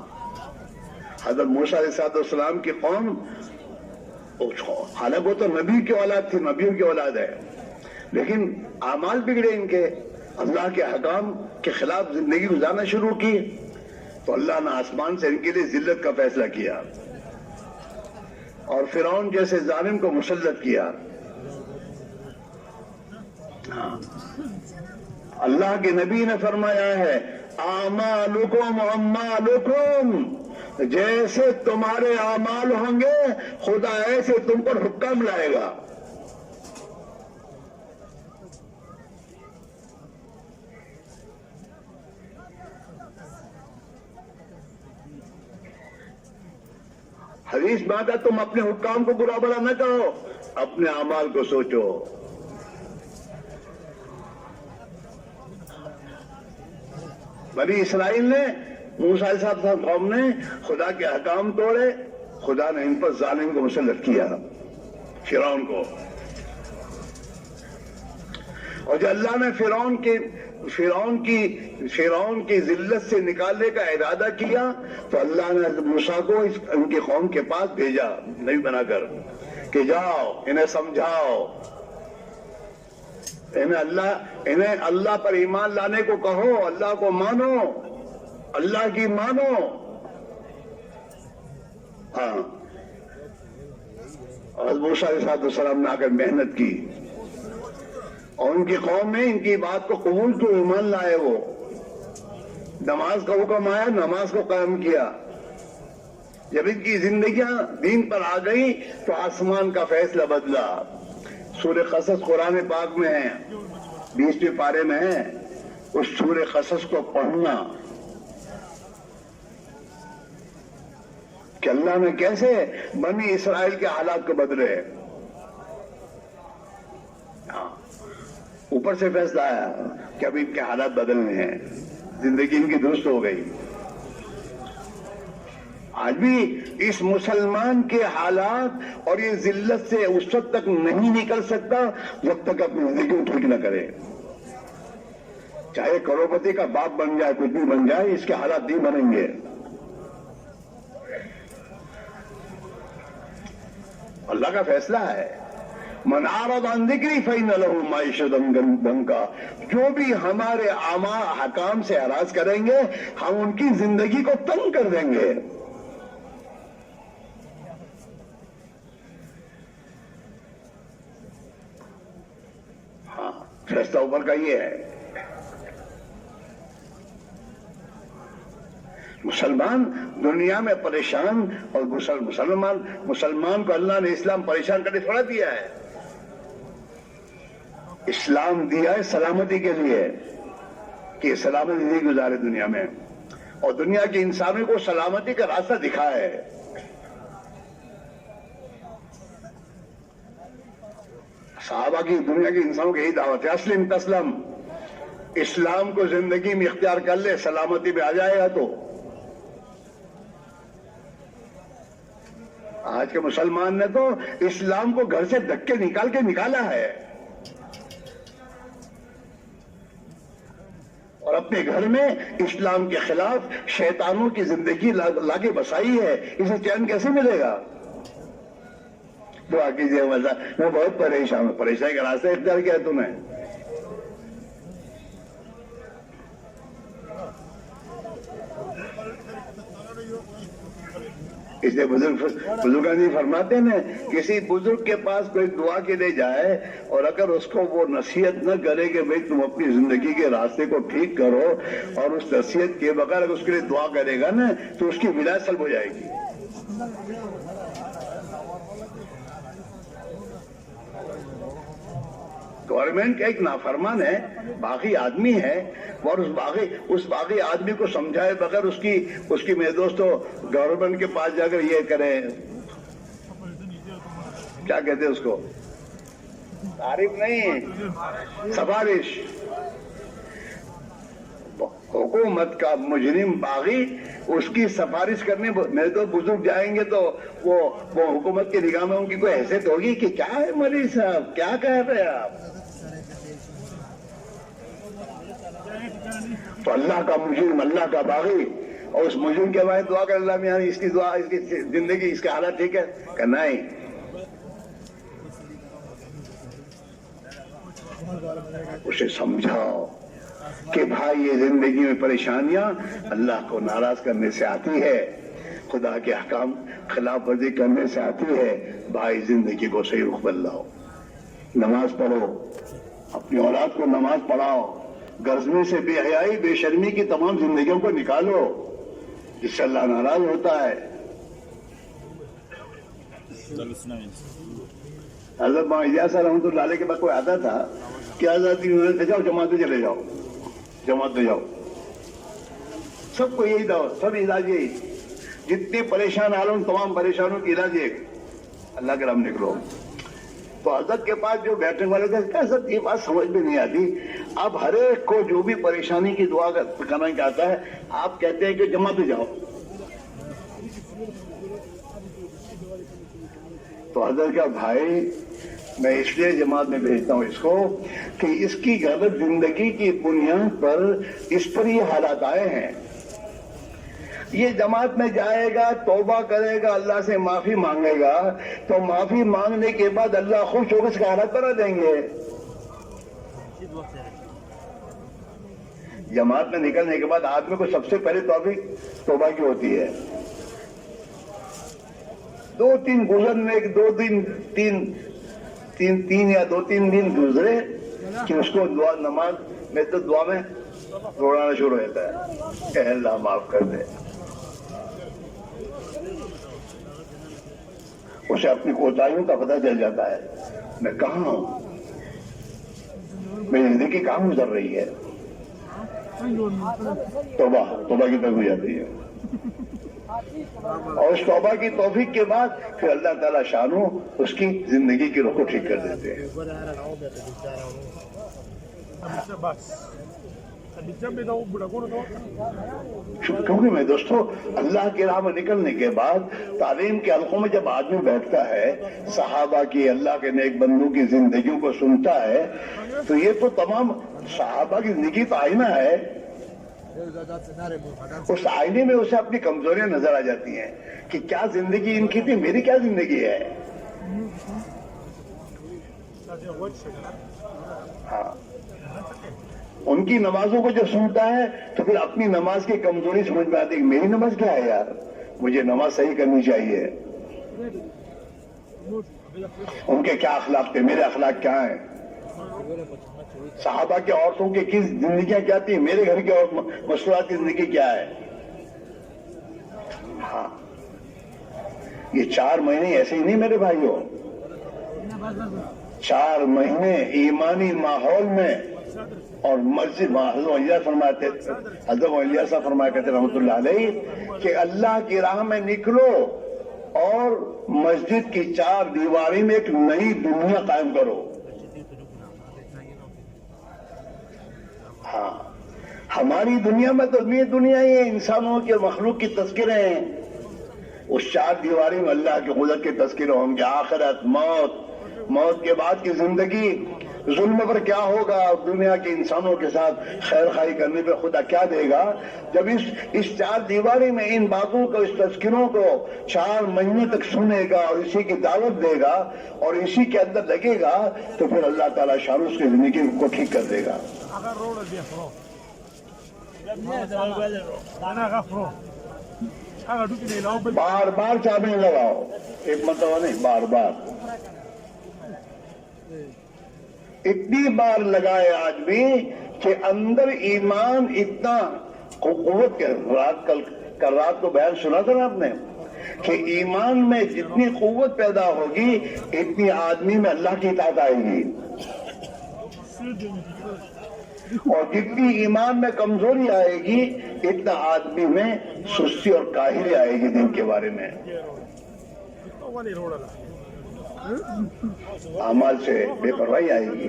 S2: حضرت موسیٰ علیہ السلام کی قوم, حالانکہ وہ تو نبی کی اولاد تھی, نبیوں کی اولاد ہے, لیکن اعمال بگڑے ان کے, اللہ کے حکام کے خلاف زندگی گزارنا شروع کی, تو اللہ نے آسمان سے ان کے لیے ذلت کا فیصلہ کیا اور فرعون جیسے ظالم کو مسلط کیا. ہاں, اللہ کے نبی نے فرمایا ہے, اعمالکم اعمالکم, جیسے تمہارے اعمال ہوں گے خدا ایسے تم پر حکم لائے گا. حدیث میں آتا, تم اپنے حکام کو برا بھلا نہ کہو, اپنے اعمال کو سوچو. بنی اسرائیل نے, موسیٰ علیہ السلام قوم نے خدا کے احکام توڑے, خدا نے ان پر ظالم کو مسلط کیا, فرعون کو. اور جب اللہ نے فرعون کی ذلت سے نکالنے کا ارادہ کیا تو اللہ نے موسیٰ کو ان کی قوم کے پاس بھیجا نبی بنا کر کہ جاؤ انہیں سمجھاؤ, انہیں اللہ پر ایمان لانے کو کہو, اللہ کو مانو, اللہ کی مانو. ہاں, اور موسیٰ علیہ السلام نے آ کر محنت کی اور ان کی قوم نے ان کی بات کو قبول کیا, ایمان لائے. وہ نماز کا حکم آیا, نماز کو قائم کیا. جب ان کی زندگیاں دین پر آ گئی تو آسمان کا فیصلہ بدلا. سورہ قصص قرآن پاک میں ہے, 20ویں پارے میں ہے. اس سورہ قصص کو پڑھنا کہ اللہ نے کیسے بنی اسرائیل کے حالات کو بدلے. اوپر سے فیصلہ آیا کہ اب ان کے حالات بدلنے ہیں, زندگی ان کی درست ہو گئی. آج بھی اس مسلمان کے حالات اور یہ ذلت سے اس وقت تک نہیں نکل سکتا جب تک اپنی زندگی ٹھیک نہ کرے. چاہے کروڑپتی کا باپ بن جائے, کچھ بھی بن جائے, اس کے حالات نہیں بنیں گے. اللہ کا فیصلہ ہے. من اعرض عن ذکری فإن له معیشۃ ضنکا، جو بھی ہمارے حکام سے اعراض کریں گے ہم ان کی زندگی کو تنگ کر دیں گے۔ ہاں فیصلہ اوپر کا یہ ہے۔ مسلمان دنیا میں پریشان، اور مسلمان کو اللہ نے اسلام پریشان کرنے تھوڑا دیا ہے، اسلام دیا ہے سلامتی کے لیے، کہ سلامتی زندگی گزارے دنیا میں، اور دنیا کے انسانوں کو سلامتی کا راستہ دکھایا ہے۔ صحابہ کی دنیا کے انسانوں کی یہی دعوت ہے، اسلم تسلم، اسلام کو زندگی میں اختیار کر لے سلامتی میں آ جائے گا۔ تو آج کے مسلمان نے تو اسلام کو گھر سے دھکے نکال کے نکالا ہے، اور اپنے گھر میں اسلام کے خلاف شیطانوں کی زندگی لا کے بسائی ہے۔ اسے چین کیسے ملے گا؟ دعا کیجیے مزہ، میں بہت پریشان ہوں۔ پریشانی کا راستہ اختیار کیا ہے تمہیں؟ اس لیے بزرگان فرماتے ہیں کسی بزرگ کے پاس کوئی دعا کے لیے جائے اور اگر اس کو وہ نصیحت نہ کرے کہ بھئی تم اپنی زندگی کے راستے کو ٹھیک کرو، اور اس نصیحت کے بغیر اگر اس کے لیے دعا کرے گا نا تو اس کی ولایت سلب ہو جائے گی۔ گورنمنٹ کا ایک نافرمان ہے، باغی آدمی ہے، اور اس باغی آدمی کو سمجھائے بغیر اس کی میرے دوستو گورنمنٹ کے پاس جا کر یہ کریں، کیا کہتے ہیں اس کو، تعریف نہیں، سفارش۔ حکومت کا مجرم باغی اس کی سفارش کرنے میرے تو بزرگ جائیں گے تو وہ حکومت کی نگاہ میں ان کی کوئی حیثیت ہوگی کہ کیا ہے مولوی صاحب، کیا کہہ رہے ہیں آپ؟ تو اللہ کا مجرم، اللہ کا باغی، اور اس مجرم کے بعد دعا کر اللہ میاں اس کی دعا، اس کی زندگی، اس کے حالات ٹھیک ہے کہ نہیں؟ اسے سمجھاؤ کہ بھائی یہ زندگی میں پریشانیاں اللہ کو ناراض کرنے سے آتی ہے، خدا کے احکام خلاف ورزی کرنے سے آتی ہے۔ بھائی زندگی کو صحیح رخ بدلاؤ، نماز پڑھو، اپنی اولاد کو نماز پڑھاؤ، غرضی سے بے حیائی بے شرمی کی تمام زندگیوں کو نکالو جس سے اللہ ناراض ہوتا ہے۔ حضرت مولانا اجازت رحمۃ اللہ علیہ کے بعد کوئی آتا تھا کہ حضرت جاؤ جماعت میں چلے جاؤ، جماعت میں جاؤ، سب کو یہی دعوت، سب علاج یہی، جتنے پریشان عالم تمام پریشانوں کی علاج ایک، اللہ کے رام نکلو۔ تو حضرت کے پاس جو بیٹھنے والے تھے حضرت یہ بات سمجھ میں نہیں آتی، اب ہر ایک کو جو بھی پریشانی کی دعا کرنا چاہتا ہے آپ کہتے ہیں کہ جماعت میں جاؤ۔ تو حضرت کا بھائی میں اس لیے جماعت میں بھیجتا ہوں اس کو کہ اس کی غلط زندگی کی بنیاد پر اس پر یہ حالات آئے ہیں۔ یہ جماعت میں جائے گا، توبہ کرے گا، اللہ سے معافی مانگے گا، تو معافی مانگنے کے بعد اللہ خوش ہو کر اس کا حالت بنا دیں گے۔ جماعت میں نکلنے کے بعد آدمی کو سب سے پہلے توبہ کی ہوتی ہے۔ دو تین دن گزرے کہ اس کو نماز میں تو دعا میں روڑانا شروع ہوتا ہے، اے اللہ معاف کر دے۔ اسے اپنی کوتاہیوں کا پتہ چل جاتا ہے، میں کہاں ہوں، میری زندگی کہاں گزر رہی ہے۔ توبہ کی طرف ہو جاتی ہے، اور اس توبہ کی توفیق کے بعد پھر اللہ تعالیٰ شانو اس کی زندگی کی رخ کو ٹھیک کر دیتے ہیں۔ کیونکہ میں دوستو اللہ کی راہ میں نکلنے کے بعد تعلیم کے حلقوں میں جب آدمی بیٹھتا ہے، صحابہ کی، اللہ کے نیک بندوں کی زندگیوں کو سنتا ہے، تو یہ تو تمام صحابہ کی زندگی تو آئینہ ہے، اس آئینے میں اسے اپنی کمزوریاں نظر آ جاتی ہیں کہ کیا زندگی ان کی تھی، میری کیا زندگی ہے۔ ہاں، ان کی نمازوں کو جب سنتا ہے تو پھر اپنی نماز کی کمزوری سمجھ میں آتی ہے کہ میری نماز کیا ہے یار، مجھے نماز صحیح کرنی چاہیے. ان کے کیا اخلاق تھے، میرے اخلاق کیا ہیں، صحابہ کے عورتوں کی کس زندگیاں کیا تھی، میرے گھر کی مصروفات کی زندگی کیا ہے. ہاں، یہ 4 مہینے ایسے ہی نہیں میرے بھائیوں، 4 مہینے ایمانی ماحول میں. اور مسجد حضرت ولیہ فرماتے، حضرت ولیہ صاحب فرمایا کرتے رحمۃ اللہ علیہ کہ اللہ کی راہ میں نکلو اور مسجد کی 4 دیواری میں ایک نئی دنیا قائم کرو. ہاں، ہماری دنیا میں تو یہ دنیا ہی ہے، انسانوں کے مخلوق کی تذکرے ہیں. اس 4 دیواری میں اللہ کے قدرت کے تذکرے ہوں گے. آخرت، موت کے بعد کی زندگی، ظلم پر کیا ہوگا، دنیا کے انسانوں کے ساتھ خیر خواہی کرنے پہ خدا کیا دے گا. جب اس 4 دیواری میں ان باتوں کو، اس تذکروں کو 4 مہینے تک سنے گا اور اسی کی دعوت دے گا اور اسی کے اندر لگے گا تو پھر اللہ تعالیٰ شان اس کی زندگی کو ٹھیک کر دے گا. بار بار چابیں لگاؤ، ایک مرتبہ نہیں، بار بار. اتنی بار لگائے آدمی کہ اندر ایمان اتنا قوت کے، کل رات کو بیان سنا تھا نا آپ نے کہ ایمان میں جتنی قوت پیدا ہوگی اتنی آدمی میں اللہ کی اطاعت آئے گی، اور جتنی ایمان میں کمزوری آئے گی اتنا آدمی میں سستی اور کاہلی آئے گی دین کے بارے میں. اعمال سے بے پرواہی آئے گی.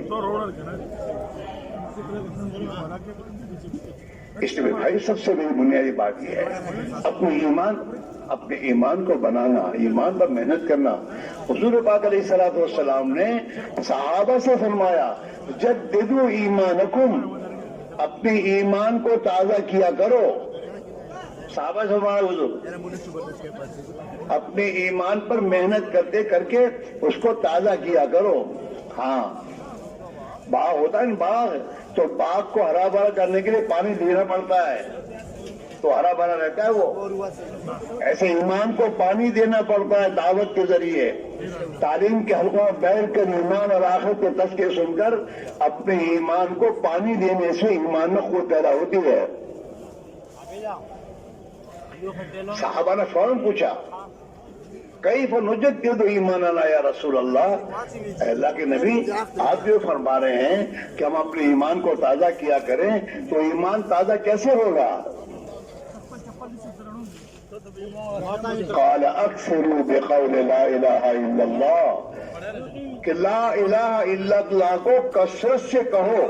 S2: اس لیے بھائی سب سے بڑی بنیادی بات یہ ہے اپنے ایمان کو بنانا، ایمان پر محنت کرنا. حضور پاک علیہ الصلوۃ والسلام نے صحابہ سے فرمایا جددوا ایمانکم، اپنے ایمان کو تازہ کیا کرو. صحابہ سے فرمایا حضور اپنے ایمان پر محنت کرتے کر کے اس کو تازہ کیا کرو. ہاں، باغ ہوتا ہے نا، باغ تو باغ کو ہرا بھرا کرنے کے لیے پانی دینا پڑتا ہے تو ہرا بھرا رہتا ہے وہ. ایسے ایمان کو پانی دینا پڑتا ہے دعوت کے ذریعے، تعلیم کے حلقوں میں بیٹھ کر ایمان اور آخرت کے تذکرے سن کر اپنے ایمان کو پانی دینے سے ایمان میں قوت پیدا ہوتی ہے. صحابہ نے فوراً پوچھا کیف نجدد ایماننا یا رسول اللہ، اللہ کے نبی آپ جو فرما رہے ہیں کہ ہم اپنے ایمان کو تازہ کیا کریں تو ایمان تازہ کیسے ہوگا؟ قال اکثروا بقول لا الہ الا اللہ، کہ لا الہ الا اللہ کو کثرت سے کہو،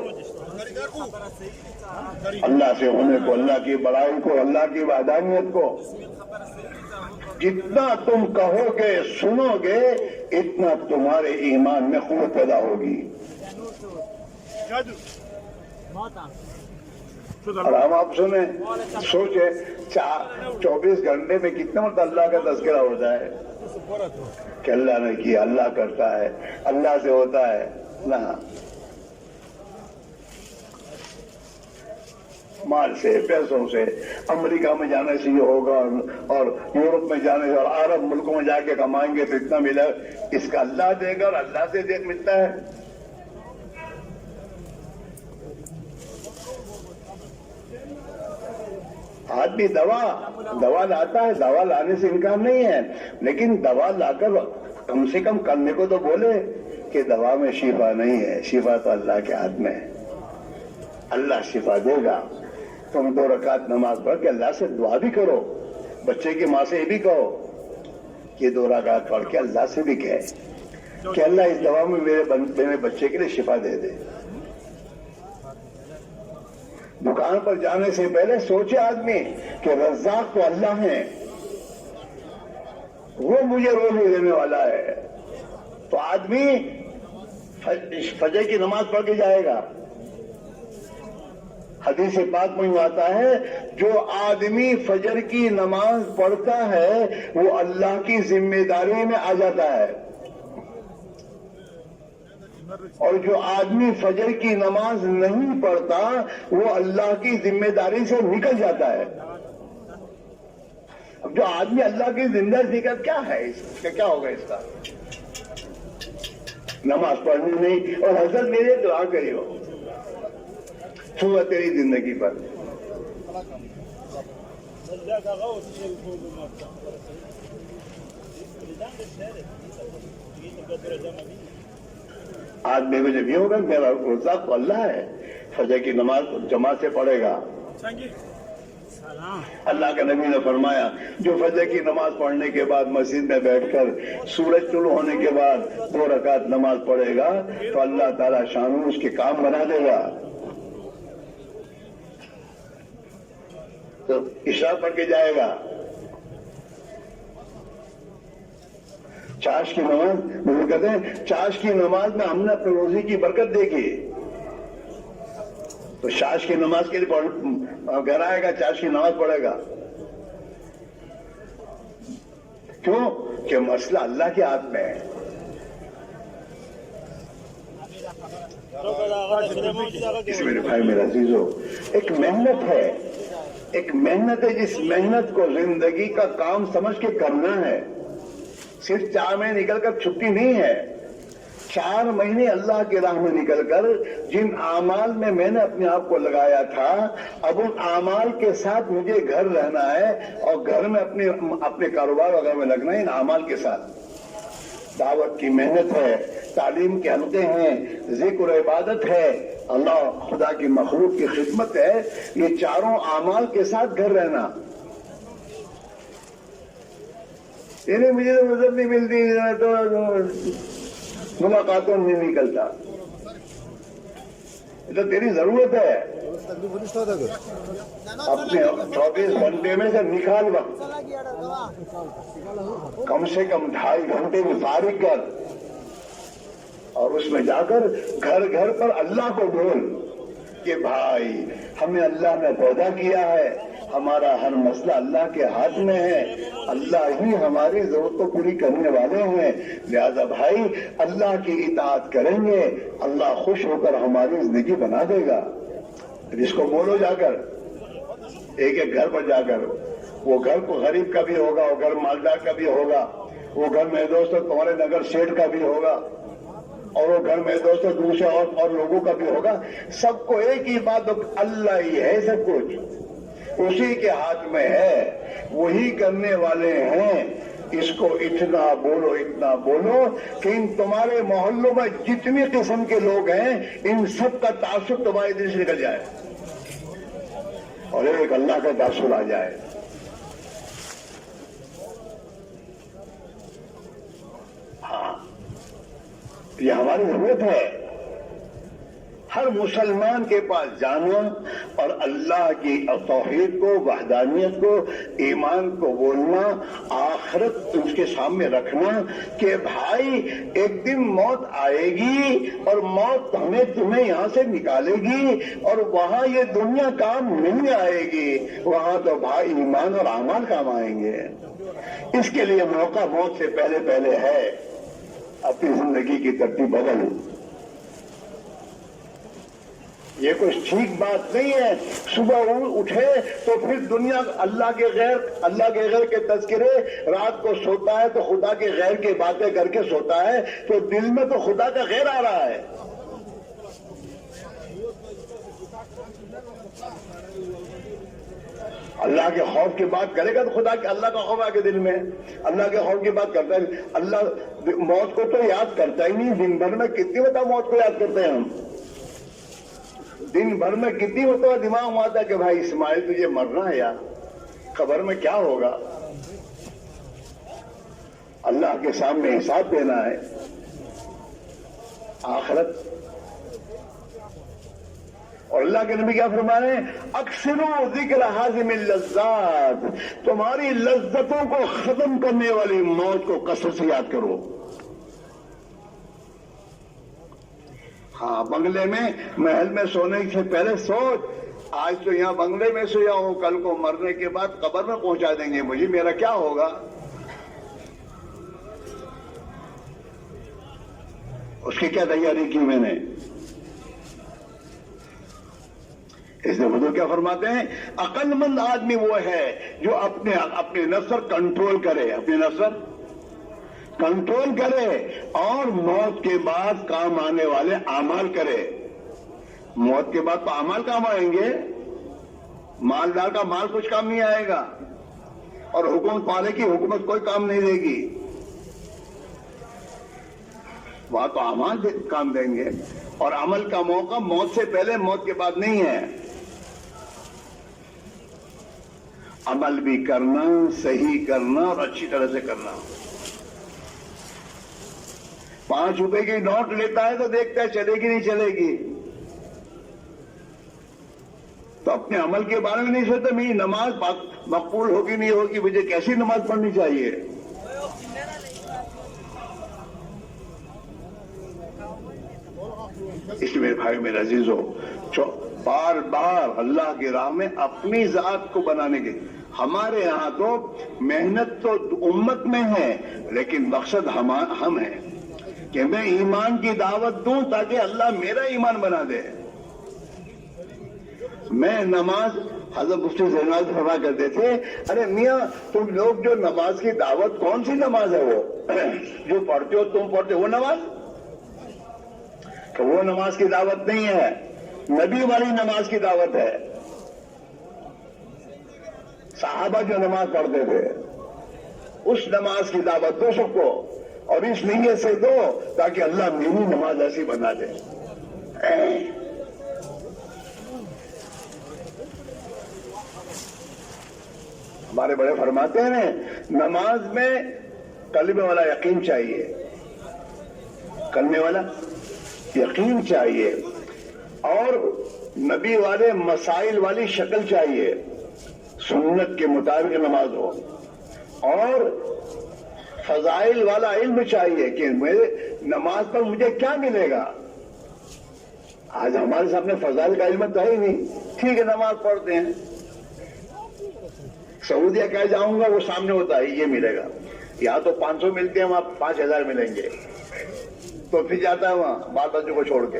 S2: اللہ سے ہونے کو، اللہ کی بڑائی کو، اللہ کی وحدانیت کو. جتنا تم کہو گے سنو گے اتنا تمہارے ایمان میں قوت پیدا ہوگی. اور ہم آپ سنیں، سوچیں 24 گھنٹے میں کتنا مرتبہ اللہ کا تذکرہ ہوتا ہے کہ اللہ نے کیا، اللہ کرتا ہے، اللہ سے ہوتا ہے نہ. مال سے، پیسوں سے، امریکہ میں جانے سے یہ ہوگا اور یورپ میں جانے سے اور عرب ملکوں میں جا کے کمائیں گے تو اتنا ملا، اس کا اللہ دے گا اور اللہ سے ملتا ہے. آدمی دوا لاتا ہے، دوا لانے سے انکار نہیں ہے، لیکن دوا لا کر کم سے کم کرنے کو تو بولے کہ دوا میں شفا نہیں ہے، شفا تو اللہ کے ہاتھ میں ہے، اللہ شفا دے گا. تم 2 رکعت نماز پڑھ کے اللہ سے دعا بھی کرو، بچے کی ماں سے یہ بھی کہو کہ 2 رکعت پڑھ کے اللہ سے بھی کہے کہ اللہ اس دوا میں میرے بچے کے لیے شفا دے دے. دکان پر جانے سے پہلے سوچے آدمی کہ رزاق تو اللہ ہے، وہ مجھے روزی دینے والا ہے، تو آدمی فجر کی نماز پڑھ کے جائے گا. حدیث پاک میں آتا ہے جو آدمی فجر کی نماز پڑھتا ہے وہ اللہ کی ذمہ داری میں آ جاتا ہے. اور جو آدمی فجر کی نماز نہیں پڑھتا وہ اللہ کی ذمہ داری سے نکل جاتا ہے. اب جو آدمی اللہ کی ذمہ داری سے نکل کیا ہے اس کا کیا ہوگا اس کا؟ نماز پڑھنی نہیں. اور حضرت میرے دعا کریو صبح تیری زندگی پر آج میرے جب یہ ہوگا میرا روزہ تو اللہ ہے. فجر کی نماز جماعت سے پڑھے گا. اللہ کے نبی نے فرمایا جو فجر کی نماز پڑھنے کے بعد مسجد میں بیٹھ کر سورج طلوع ہونے کے بعد 2 رکعت نماز پڑھے گا تو اللہ تعالیٰ شان اس کے کام بنا دے گا. تو عشاء پڑھ کے جائے گا. چاش کی نماز مجھے کہتے ہیں چاش کی نماز میں ہم نے اپنے روزی کی برکت دیکھی. تو چاش کی نماز کے لیے گھر آئے گا چاش کی نماز پڑھے گا. کیوں کہ مسئلہ اللہ کے ہاتھ میں ہے. اس میرے بھائی میرا عزیزو ایک محنت ہے. ایک محنت ہے جس محنت کو زندگی کا کام سمجھ کے کرنا ہے. صرف 4 مہینے نکل کر چھٹی نہیں ہے. 4 مہینے اللہ کی راہ میں نکل کر جن اعمال میں نے اپنے آپ کو لگایا تھا اب ان اعمال کے ساتھ مجھے گھر رہنا ہے اور گھر میں اپنے کاروبار وغیرہ میں لگنا ہے. ان اعمال کے ساتھ دعوت کی محنت ہے, تعلیم کے حلقے ہیں, ذکر و عبادت ہے, اللہ خدا کی مخلوق کی خدمت ہے. یہ چاروں اعمال کے ساتھ گھر رہنا. انہیں مجھے تو مدد نہیں ملتی تو ملاقاتوں نہیں نکلتا. یہ تو تیری ضرورت ہے. اپنے 24 گھنٹے میں سے نکال وقت کم سے کم 2.5 گھنٹے میں فارغ کر اور اس میں جا کر گھر گھر پر اللہ کو بول کہ بھائی ہمیں اللہ نے پیدا کیا ہے, ہمارا ہر مسئلہ اللہ کے ہاتھ میں ہے, اللہ ہی ہماری ضرورت کو پوری کرنے والے ہیں. لہذا بھائی اللہ کی اطاعت کریں گے, اللہ خوش ہو کر ہماری زندگی بنا دے گا. جس کو بولو جا کر ایک ایک گھر پر جا کر, وہ گھر کو غریب کا بھی ہوگا, وہ گھر مالدار کا بھی ہوگا, وہ گھر میں دوستوں تمہارے نگر سیٹھ کا بھی ہوگا, اور وہ گھر میں دوستوں دوسرے اور لوگوں کا بھی ہوگا. سب کو ایک ہی بات, اللہ ہی ہے سب کچھ, اسی کے ہاتھ میں ہے, وہی کرنے والے ہیں. اس کو اتنا بولو کہ ان تمہارے محلوں میں جتنی قسم کے لوگ ہیں ان سب کا تعصب تمہارے دل سے نکل جائے اور ایک اللہ کا تعصب آ جائے. ہاں یہ ہماری ضرورت ہے. ہر مسلمان کے پاس جانا اور اللہ کی توحید کو, وحدانیت کو, ایمان کو بولنا, آخرت اس کے سامنے رکھنا کہ بھائی ایک دن موت آئے گی اور موت تمہیں یہاں سے نکالے گی اور وہاں یہ دنیا کام نہیں آئے گی, وہاں تو بھائی ایمان اور اعمال کام آئیں گے. اس کے لیے موقع موت سے پہلے ہے. اپنی زندگی کی ترتیب بدل. یہ کوئی ٹھیک بات نہیں ہے. صبح اٹھے تو پھر دنیا اللہ کے غیر کے تذکرے, رات کو سوتا ہے تو خدا کے غیر کی باتیں کر کے سوتا ہے تو دل میں تو خدا کا غیر آ رہا ہے. اللہ کے خوف کی بات کرے گا تو اللہ کا خوف آ کے دل میں, اللہ کے خوف کی بات کرتا ہے. اللہ موت کو تو یاد کرتا ہی نہیں. دن بھر میں کتنی مرتبہ موت کو یاد کرتے ہیں ہم. دن بھر میں کتنی مرتبہ دماغ میں آتا ہے کہ بھائی اسماعیل تجھے مرنا ہے یار, خبر میں کیا ہوگا. اللہ کے سامنے حساب دینا ہے. آخرت. اور اللہ کے نبی کیا فرما رہے ہیں, اکثروا ذکر حازم اللذات, تمہاری لذتوں کو ختم کرنے والی موت کو کثرت سے یاد کرو. ہاں بنگلے میں محل میں سونے سے پہلے سوچ, آج تو یہاں بنگلے میں سویا ہوں, کل کو مرنے کے بعد قبر میں پہنچا دیں گے مجھے, میرا کیا ہوگا. اس کی کیا تیاری کی میں نے؟ اس لیے حضور کیا فرماتے ہیں؟ عقل مند آدمی وہ ہے جو اپنے نفس کنٹرول کرے، اپنے نفس کنٹرول کرے اور موت کے بعد کام آنے والے اعمال کرے۔ موت کے بعد تو اعمال کام آئیں گے، مالدار کا مال کچھ کام نہیں آئے گا، اور حکومت والے کی حکومت کوئی کام نہیں دے گی، وہاں تو اعمال کام دیں گے، اور عمل کا موقع موت سے پہلے موت کے بعد نہیں ہے۔ عمل بھی کرنا، صحیح کرنا اور اچھی طرح سے کرنا۔ 5 روپے کی نوٹ لیتا ہے تو دیکھتا ہے چلے گی نہیں چلے گی، تو اپنے عمل کے بارے میں نہیں سوچتا میری نماز مقبول ہوگی نہیں ہوگی، مجھے کیسی نماز پڑھنی چاہیے۔ اس لیے میرے بھائی میرے عزیزو، بار بار اللہ کی راہ میں اپنی ذات کو بنانے کی، ہمارے یہاں تو محنت تو امت میں ہے، لیکن مقصد ہم ہیں کہ میں ایمان کی دعوت دوں تاکہ اللہ میرا ایمان بنا دے۔ میں نماز، حضرت مفتی زینال فرما کرتے تھے، ارے میاں تم لوگ جو نماز کی دعوت، کون سی نماز ہے وہ جو پڑھتے ہو تم پڑھتے ہو وہ نماز؟ کہ وہ نماز کی دعوت نہیں ہے، نبی والی نماز کی دعوت ہے۔ صحابہ جو نماز پڑھتے تھے اس نماز کی دعوت دو سب کو، اور اس نیت سے دو تاکہ اللہ میری نماز ایسی بنا دے۔ ہمارے بڑے فرماتے ہیں نماز میں کلمے والا یقین چاہیے، کلمے والا یقین چاہیے، اور نبی والے مسائل والی شکل چاہیے، سنت کے مطابق نماز ہو، اور فضائل والا علم چاہیے کہ میرے نماز پر مجھے کیا ملے گا۔ آج ہمارے سامنے فضائل کا علم تو ہے ہی نہیں، ٹھیک ہے نماز پڑھتے ہیں، سعودیہ کہہ جاؤں گا وہ سامنے ہوتا ہے یہ ملے گا، یہاں تو 500 ملتے ہیں وہاں 5000 ملیں گے، تو پھر جاتا ہے وہاں بال بچوں کو چھوڑ کے۔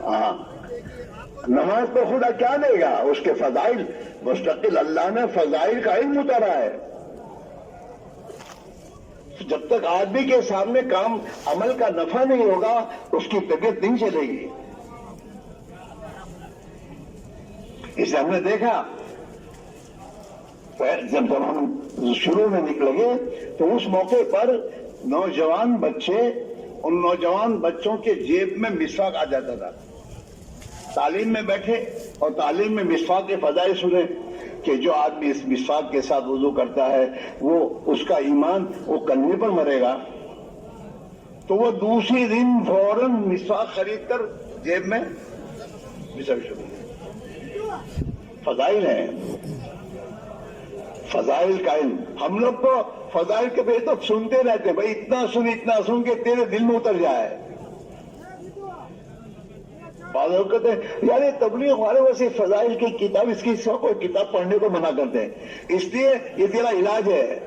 S2: ہاں نماز تو خدا کیا دے گا، اس کے فضائل مستقل اللہ نے فضائل کا علم اتارا ہے۔ جب تک آدمی کے سامنے کام عمل کا نفع نہیں ہوگا اس کی طبیعت نہیں چلے گی۔ اس لیے ہم نے دیکھا جب ہم شروع میں نکلے گے تو اس موقع پر نوجوان بچے، ان نوجوان بچوں کے جیب میں مسواک آ جاتا تھا، تعلیم میں بیٹھے اور تعلیم میں مسواک کے فضائل سنے کہ جو آدمی اس مسواک کے ساتھ وضو کرتا ہے وہ اس کا ایمان وہ کلمے پر مرے گا، تو وہ دوسری دن فوراً مسواک خرید کر جیب میں فضائل ہیں، فضائل کا علم۔ ہم لوگ کو فضائل کے بے تو سنتے رہتے، بھائی اتنا سن کہ تیرے دل میں اتر جائے۔ بعض لوگ کہتے ہیں یار یہ تبلیغ والے ویسے فضائل کی کتاب، اس کی کوئی کتاب پڑھنے کو منع کرتے ہیں، اس لیے یہ تیرا علاج ہے۔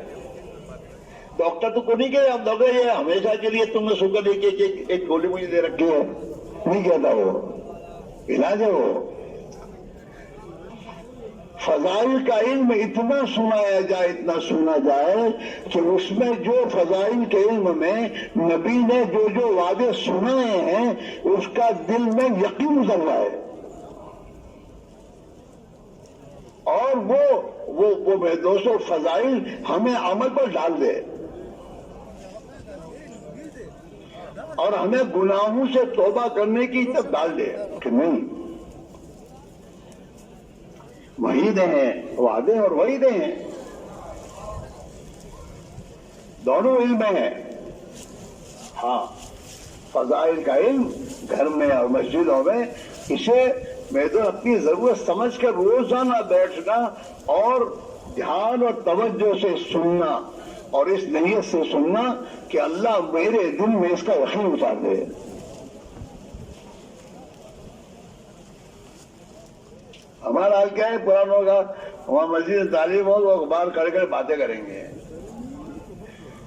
S2: ڈاکٹر تو کو نہیں کہتے ہم ڈاکٹر یہ ہمیشہ کے لیے تم نے شوگر لے کے ایک گولی مجھے دے رکھی ہے، نہیں کہتا، وہ علاج ہے۔ وہ فضائل کا علم اتنا سنایا جائے، اتنا سنا جائے کہ اس میں جو فضائل کے علم میں نبی نے جو جو وعدے سنائے ہیں اس کا دل میں یقین اتر رہا ہے، اور وہ میرے دوستوں فضائل ہمیں عمل پر ڈال دے اور ہمیں گناہوں سے توبہ کرنے کی تک ڈال دے کہ نہیں، وعیدیں ہیں، وعدے اور وعیدیں ہیں، دونوں علم میں ہیں۔ ہاں فضائل کا علم گھر میں اور مسجدوں میں، اسے میں تو اپنی ضرورت سمجھ کر روزانہ بیٹھنا اور دھیان اور توجہ سے سننا، اور اس نیت سے سننا کہ اللہ میرے دل میں اس کا یقین اتار دے۔ ہمارا حال کیا ہے، پرانوں کا وہاں مسجد تعلیم ہو وہ باہر کھڑے کر باتیں کریں گے،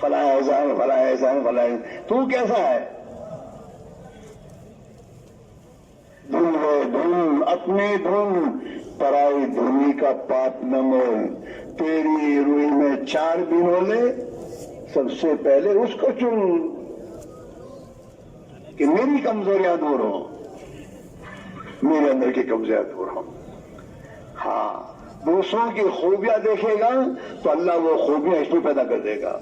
S2: فلاں ایسا ہے، فلاں ایسا ہے، فلاں تو کیسا ہے؟ دھن ہے دھن، اپنی دھن، پرائی دھنی کا پات نہ مول، تیری روئی میں 4 بنولے، سب سے پہلے اس کو چن کہ میری کمزوریاں دور ہوں، میرے اندر کی کمزوریاں دور ہوں۔ ہاں، دوسروں کی خوبیاں دیکھے گا تو اللہ وہ خوبیاں اس میں پیدا کر دے گا،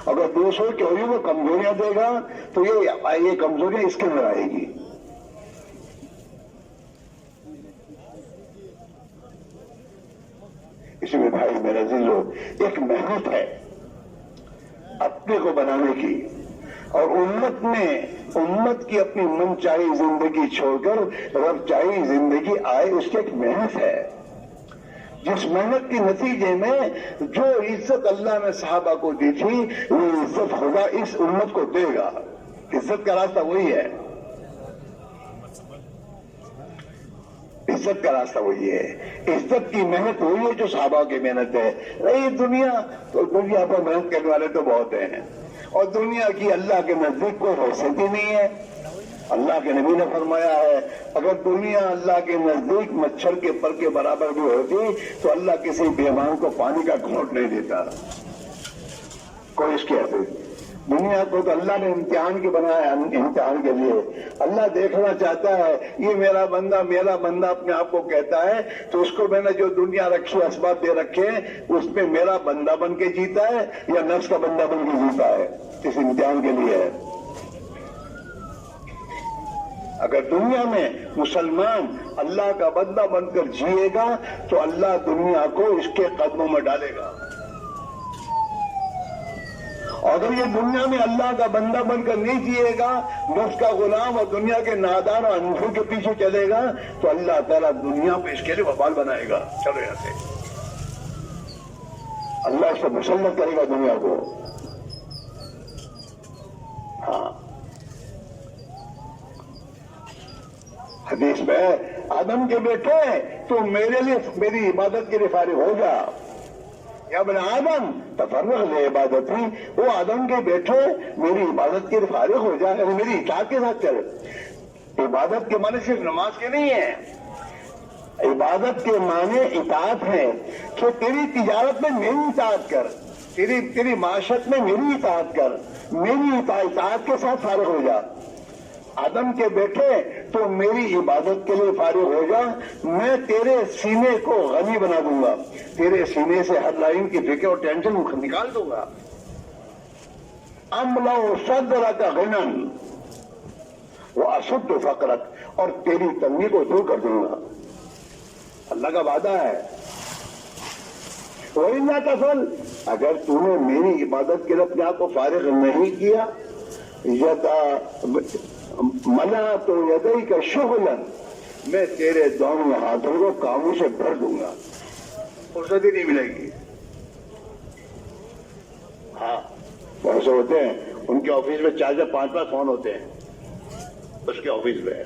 S2: اگر دوسروں کی ہوئی وہ کمزوریاں دے گا تو یہ کمزوریاں اس کے اندر آئے گی۔ اس میں بھائی میرے عزیزو ایک محنت ہے اپنے کو بنانے کی، اور امت کی اپنی من چاہی زندگی چھوڑ کر رب چاہی زندگی آئے، اس کی ایک محنت ہے، جس محنت کے نتیجے میں جو عزت اللہ نے صحابہ کو دی تھی وہ عزت خدا اس امت کو دے گا۔ عزت کا راستہ وہی ہے، عزت کا راستہ وہی ہے، عزت کی محنت وہی ہے جو صحابہ کی محنت ہے۔ رہی دنیا تو دنیا پر محنت کرنے والے تو بہت ہیں، اور دنیا کی اللہ کے نزدیک کوئی حیثیت ہی نہیں ہے۔ اللہ کے نبی نے فرمایا ہے اگر دنیا اللہ کے نزدیک مچھر کے پر کے برابر بھی ہوتی تو اللہ کسی بیمان کو پانی کا گھونٹ نہیں دیتا، کوئی اس کی حیثیت۔ دنیا کو تو اللہ نے امتحان کے بنایا، امتحان کے لیے اللہ دیکھنا چاہتا ہے یہ میرا بندہ اپنے آپ کو کہتا ہے تو اس کو میں نے جو دنیا رکھی اسباب دے رکھے اس میں میرا بندہ بن کے جیتا ہے یا نفس کا بندہ بن کے جیتا ہے، اس امتحان کے لیے ہے۔ اگر دنیا میں مسلمان اللہ کا بندہ بن کر جیے گا تو اللہ دنیا کو اس کے قدموں میں ڈالے گا، اور اگر یہ دنیا میں اللہ کا بندہ بن کر نہیں جیے گا، نفس کا غلام اور دنیا کے نادان اور انوکھوں کے پیچھے چلے گا تو اللہ تعالیٰ دنیا پہ اس کے لیے وبال بنائے گا۔ چلو یہاں سے اللہ اس سے مسلط کرے گا دنیا کو۔ ہاں، حدیث میں آدم کے بیٹے تو میرے لیے میری عبادت کے لیے فارغ ہو جا، یا ابن آدم تفرغ لعبادت ہی، وہ آدم کے بیٹے میری عبادت کے لیے فارغ ہو جائے، یعنی میری اطاعت کے ساتھ چلے۔ عبادت کے معنی صرف نماز کے نہیں ہے، عبادت کے معنی اطاعت ہے کہ تیری تجارت میں میری اطاعت کر، تیری معاشرت میں میری اطاعت کر، میری اطاعت کے ساتھ فارغ ہو جا۔ آدم کے بیٹے تو میری عبادت کے لیے فارغ ہو جا، میں تیرے سینے کو غنی بنا دوں گا، تیرے سینے سے ہر لائن کی فکر اور ٹینشن نکال دوں گا۔ املا صدرک غنا واسد فقرک، اور تیری تنگی کو دور کر دوں گا، اللہ کا وعدہ ہے۔ وَإِنَّ تَفْعَلْ، اگر تو نے میری عبادت کے لیے اپنے آپ کو فارغ نہیں کیا، منا تو یدئی کا شغلن، میں تیرے دونوں ہاتھوں کو کاموں سے بھر دوں گا، فرصت ہی نہیں ملے گی۔ ہاں، بہت سے ہوتے ہیں ان کے آفس میں 4 یا 5 فون ہوتے ہیں، اس کے آفس میں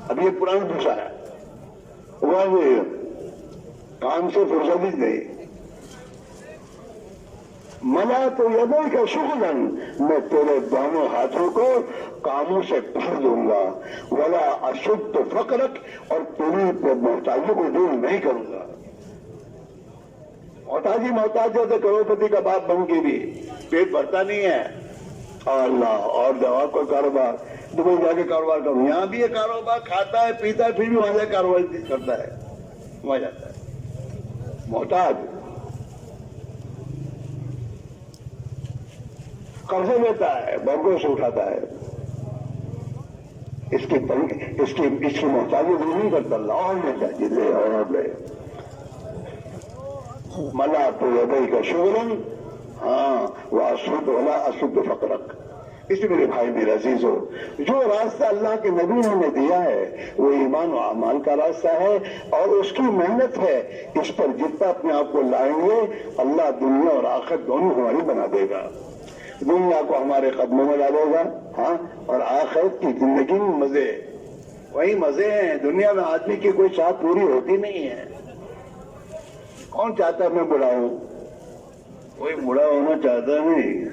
S2: ابھی یہ پرانا پوچھا ہے کام سے فرصت ہی نہیں۔ منا تو یدئی کا شغلن، میں تیرے دونوں ہاتھوں کو کاموں سے بھر دوں گا، ولا اشد فقرک، اور تیری محتاجی کو دور نہیں کروں گا۔ محتاج ہوتے کروڑپتی کا باپ بن کے بھی پیٹ بھرتا نہیں ہے، اللہ اور دوا کو کاروبار، دبئی جا کے کاروبار کروں، یہاں بھی یہ کاروبار کھاتا ہے پیتا ہے، پھر بھی وہاں سے کاروبار کرتا ہے، وہاں جاتا ہے محتاج، قرضے لیتا ہے، بینکوں سے اٹھاتا ہے، اس کی محتاجی دور نہیں کرتا اللہ، اور لے چاہیے لے اور لے۔ ملا تو یدئی کا شغلن، ہاں، واسد ولا اسد فقرک۔ اس میرے بھائی میرے عزیز ہو، جو راستہ اللہ کے نبی نے ہمیں دیا ہے وہ ایمان و اعمال کا راستہ ہے، اور اس کی محنت ہے، اس پر جتنا اپنے آپ کو لائیں گے اللہ دنیا اور آخرت دونوں ہماری بنا دے گا، دنیا کو ہمارے قدموں میں ڈالے گا، ہاں، اور آخرت کی زندگی میں مزے، وہی مزے ہیں۔ دنیا میں آدمی کی کوئی چاہت پوری ہوتی نہیں ہے، کون چاہتا ہے میں بلاؤں، کوئی بوڑھا ہونا چاہتا نہیں،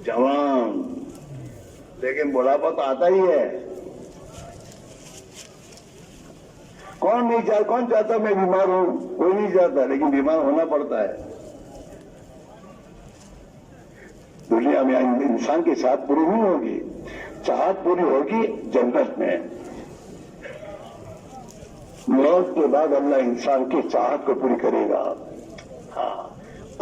S2: جوان، لیکن بڑھاپا تو آتا ہی ہے. کون نہیں چاہتا، کون چاہتا میں بیمار ہوں؟ کوئی نہیں چاہتا، لیکن بیمار ہونا پڑتا ہے. دنیا میں انسان کی چاہت پوری نہیں ہوگی، چاہت پوری ہوگی جنت میں. موت کے بعد اللہ انسان کی چاہت کو پوری کرے گا. ہاں،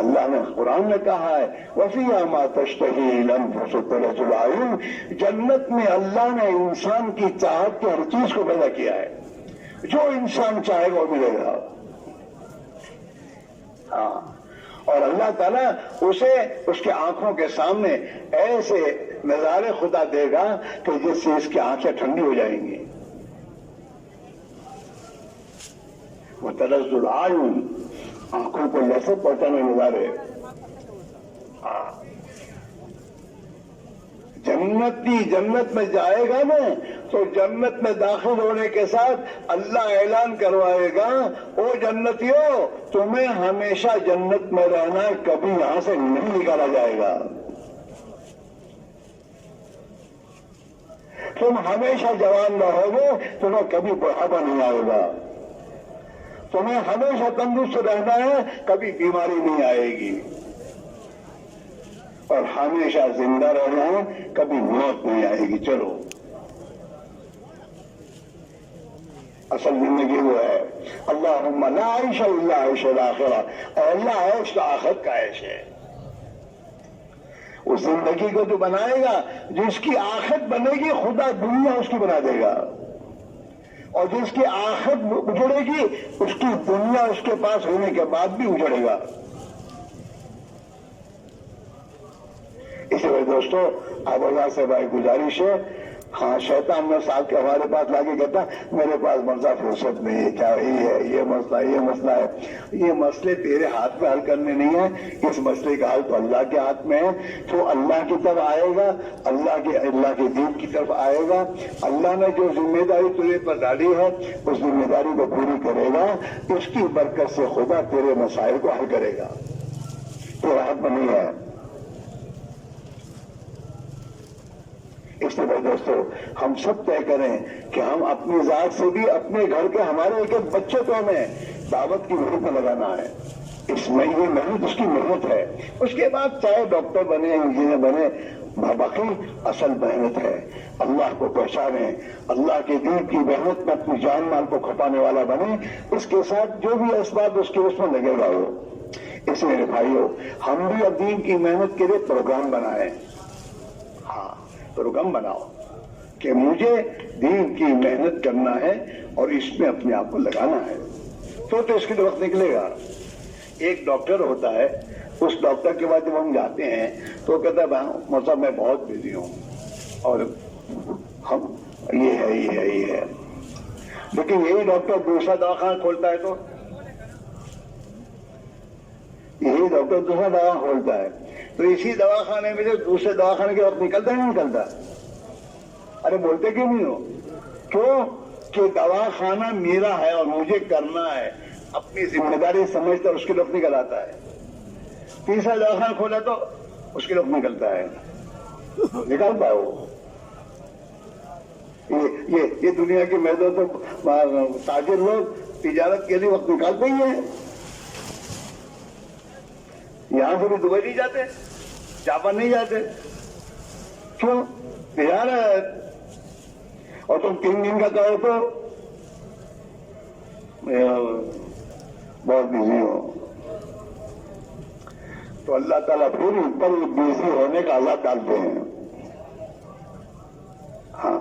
S2: اللہ نے قرآن میں کہا ہے وَفِيهَا مَا تَشْتَهِي الْأَنفُسُ وَتَلَذُّ الْأَعْيُنُ. جنت میں اللہ نے انسان کی چاہت کی ہر چیز کو پیدا کیا ہے، جو انسان چاہے گا وہ ملے گا. ہاں، اور اللہ تعالیٰ اسے اس کے آنکھوں کے سامنے ایسے نظارے خدا دے گا کہ جس سے اس کی آنکھیں ٹھنڈی ہو جائیں گی. وَتَلَذُّ الْأَعْيُنُ، آنکھوں کو لذت پہنچانے نظارے. جنت میں جائے گا نا تو جنت میں داخل ہونے کے ساتھ اللہ اعلان کروائے گا او جنتیوں، تمہیں ہمیشہ جنت میں رہنا ہے، کبھی یہاں سے نہیں نکالا جائے گا. تم ہمیشہ جوان رہو گے، تمہیں کبھی بڑھاپا نہیں آئے گا. تمہیں ہمیشہ تندرست رہنا ہے، کبھی بیماری نہیں آئے گی. اور ہمیشہ زندہ رہنا ہے، کبھی موت نہیں آئے گی. چلو، اصل زندگی وہ ہے. اللہم لا عیش الا عیش الآخرہ، اور اللہ عیش تو آخرت کا عیش ہے. اس زندگی کو تو بنائے گا، جس کی آخرت بنے گی خدا دنیا اس کی بنا دے گا، اور جس کی آخرت اجڑے گی اس کی دنیا اس کے پاس ہونے کے بعد بھی اجڑے گا. اسی وجہ دوستو، اب اللہ سے بھائی گزارش ہے. ہاں، شیطان میں صاحب کے ہمارے پاس لا کے کہتا میرے پاس مرزا فرصت نہیں ہے، کیا یہ مسئلہ ہے. یہ مسئلے تیرے ہاتھ میں حل کرنے نہیں ہے، اس مسئلے کا حل تو اللہ کے ہاتھ میں ہے. تو اللہ کی طرف آئے گا، اللہ کے دین کی طرف آئے گا. اللہ نے جو ذمہ داری تجھے پر ڈالی ہے اس ذمہ داری کو پوری کرے گا. اس کی برکت سے خدا تیرے مسائل کو حل کرے گا. تیرے ہاتھ میں نہیں ہے. اس لیے دوستو، ہم سب طے کریں کہ ہم اپنی ذات سے بھی اپنے گھر کے ہمارے ایک ایک بچے کو ہمیں دعوت کی محنت میں لگانا ہے. اس میں یہ محنت اس کی محنت ہے. اس کے بعد چاہے ڈاکٹر بنے، انجینئر بنے، باقی اصل محنت ہے اللہ کو پہچانے، اللہ کے دین کی محنت میں اپنی جان مال کو کھپانے والا بنے. اس کے ساتھ جو بھی اسباب اس میں لگے گا وہ. اس میرے بھائیوں، ہم بھی اب دین کی محنت کے لیے پروگرام بنائیں. ہاں، پروگرام بناؤ کہ مجھے دین کی محنت کرنا ہے اور اس میں اپنے آپ کو لگانا ہے. تو اس کے لیے وقت نکلے گا. ایک ڈاکٹر ہوتا ہے، اس ڈاکٹر کے بعد جب ہم جاتے ہیں تو کہتا ہے مطلب میں بہت بزی ہوں اور ہم یہ ہے. لیکن یہی ڈاکٹر دوسرا دواخانہ کھولتا ہے تو تو اسی دواخانے میں جو دوسرے دواخانے کے وقت نکلتا ہے نہیں نکلتا. ارے بولتے کیوں نہیں ہو؟ کیوں کہ دواخانہ میرا ہے اور مجھے کرنا ہے، اپنی ذمہ داری سمجھ کر اس کے وقت نکل آتا ہے. تیسرا دواخانہ کھولا تو اس کے وقت نکلتا ہے، نکلتا ہے وہ. یہ دنیا کی میدوں تو تاجر لوگ تجارت کے لیے وقت نکالتے ہی ہیں. یہاں سے بھی دبئی نہیں جاتے، جاپان نہیں جاتے. کیوں؟ تجارت. اور تم 3 دن کا کہو تو بہت بزی ہو. تو اللہ تعالیٰ پھر اوپر بزی ہونے کا عذاب ڈالتے ہیں. ہاں،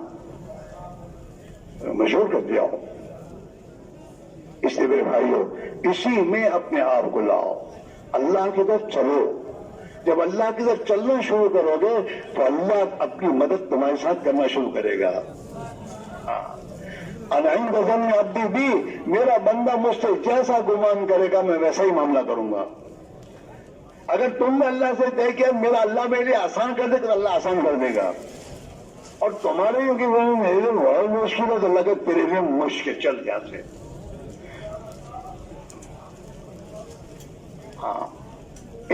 S2: مشہور کر دیا ہو. اس لیے میرے بھائیوں، اسی میں اپنے آپ کو لاؤ، اللہ کی طرف چلو. جب اللہ کی طرف چلنا شروع کرو گے تو اللہ اپنی مدد تمہارے ساتھ کرنا شروع کرے گا. عند ظن عبدی بھی، میرا بندہ مجھ سے جیسا گمان کرے گا میں ویسا ہی معاملہ کروں گا. اگر تم نے اللہ سے طے کیا میرا اللہ میرے لیے آسان کر دے تو اللہ آسان کر دے گا. اور تمہارے میرے لیے بہت مشکل ہے تو اللہ کہ تیرے لیے مشکل، چل یہاں سے. ہاں،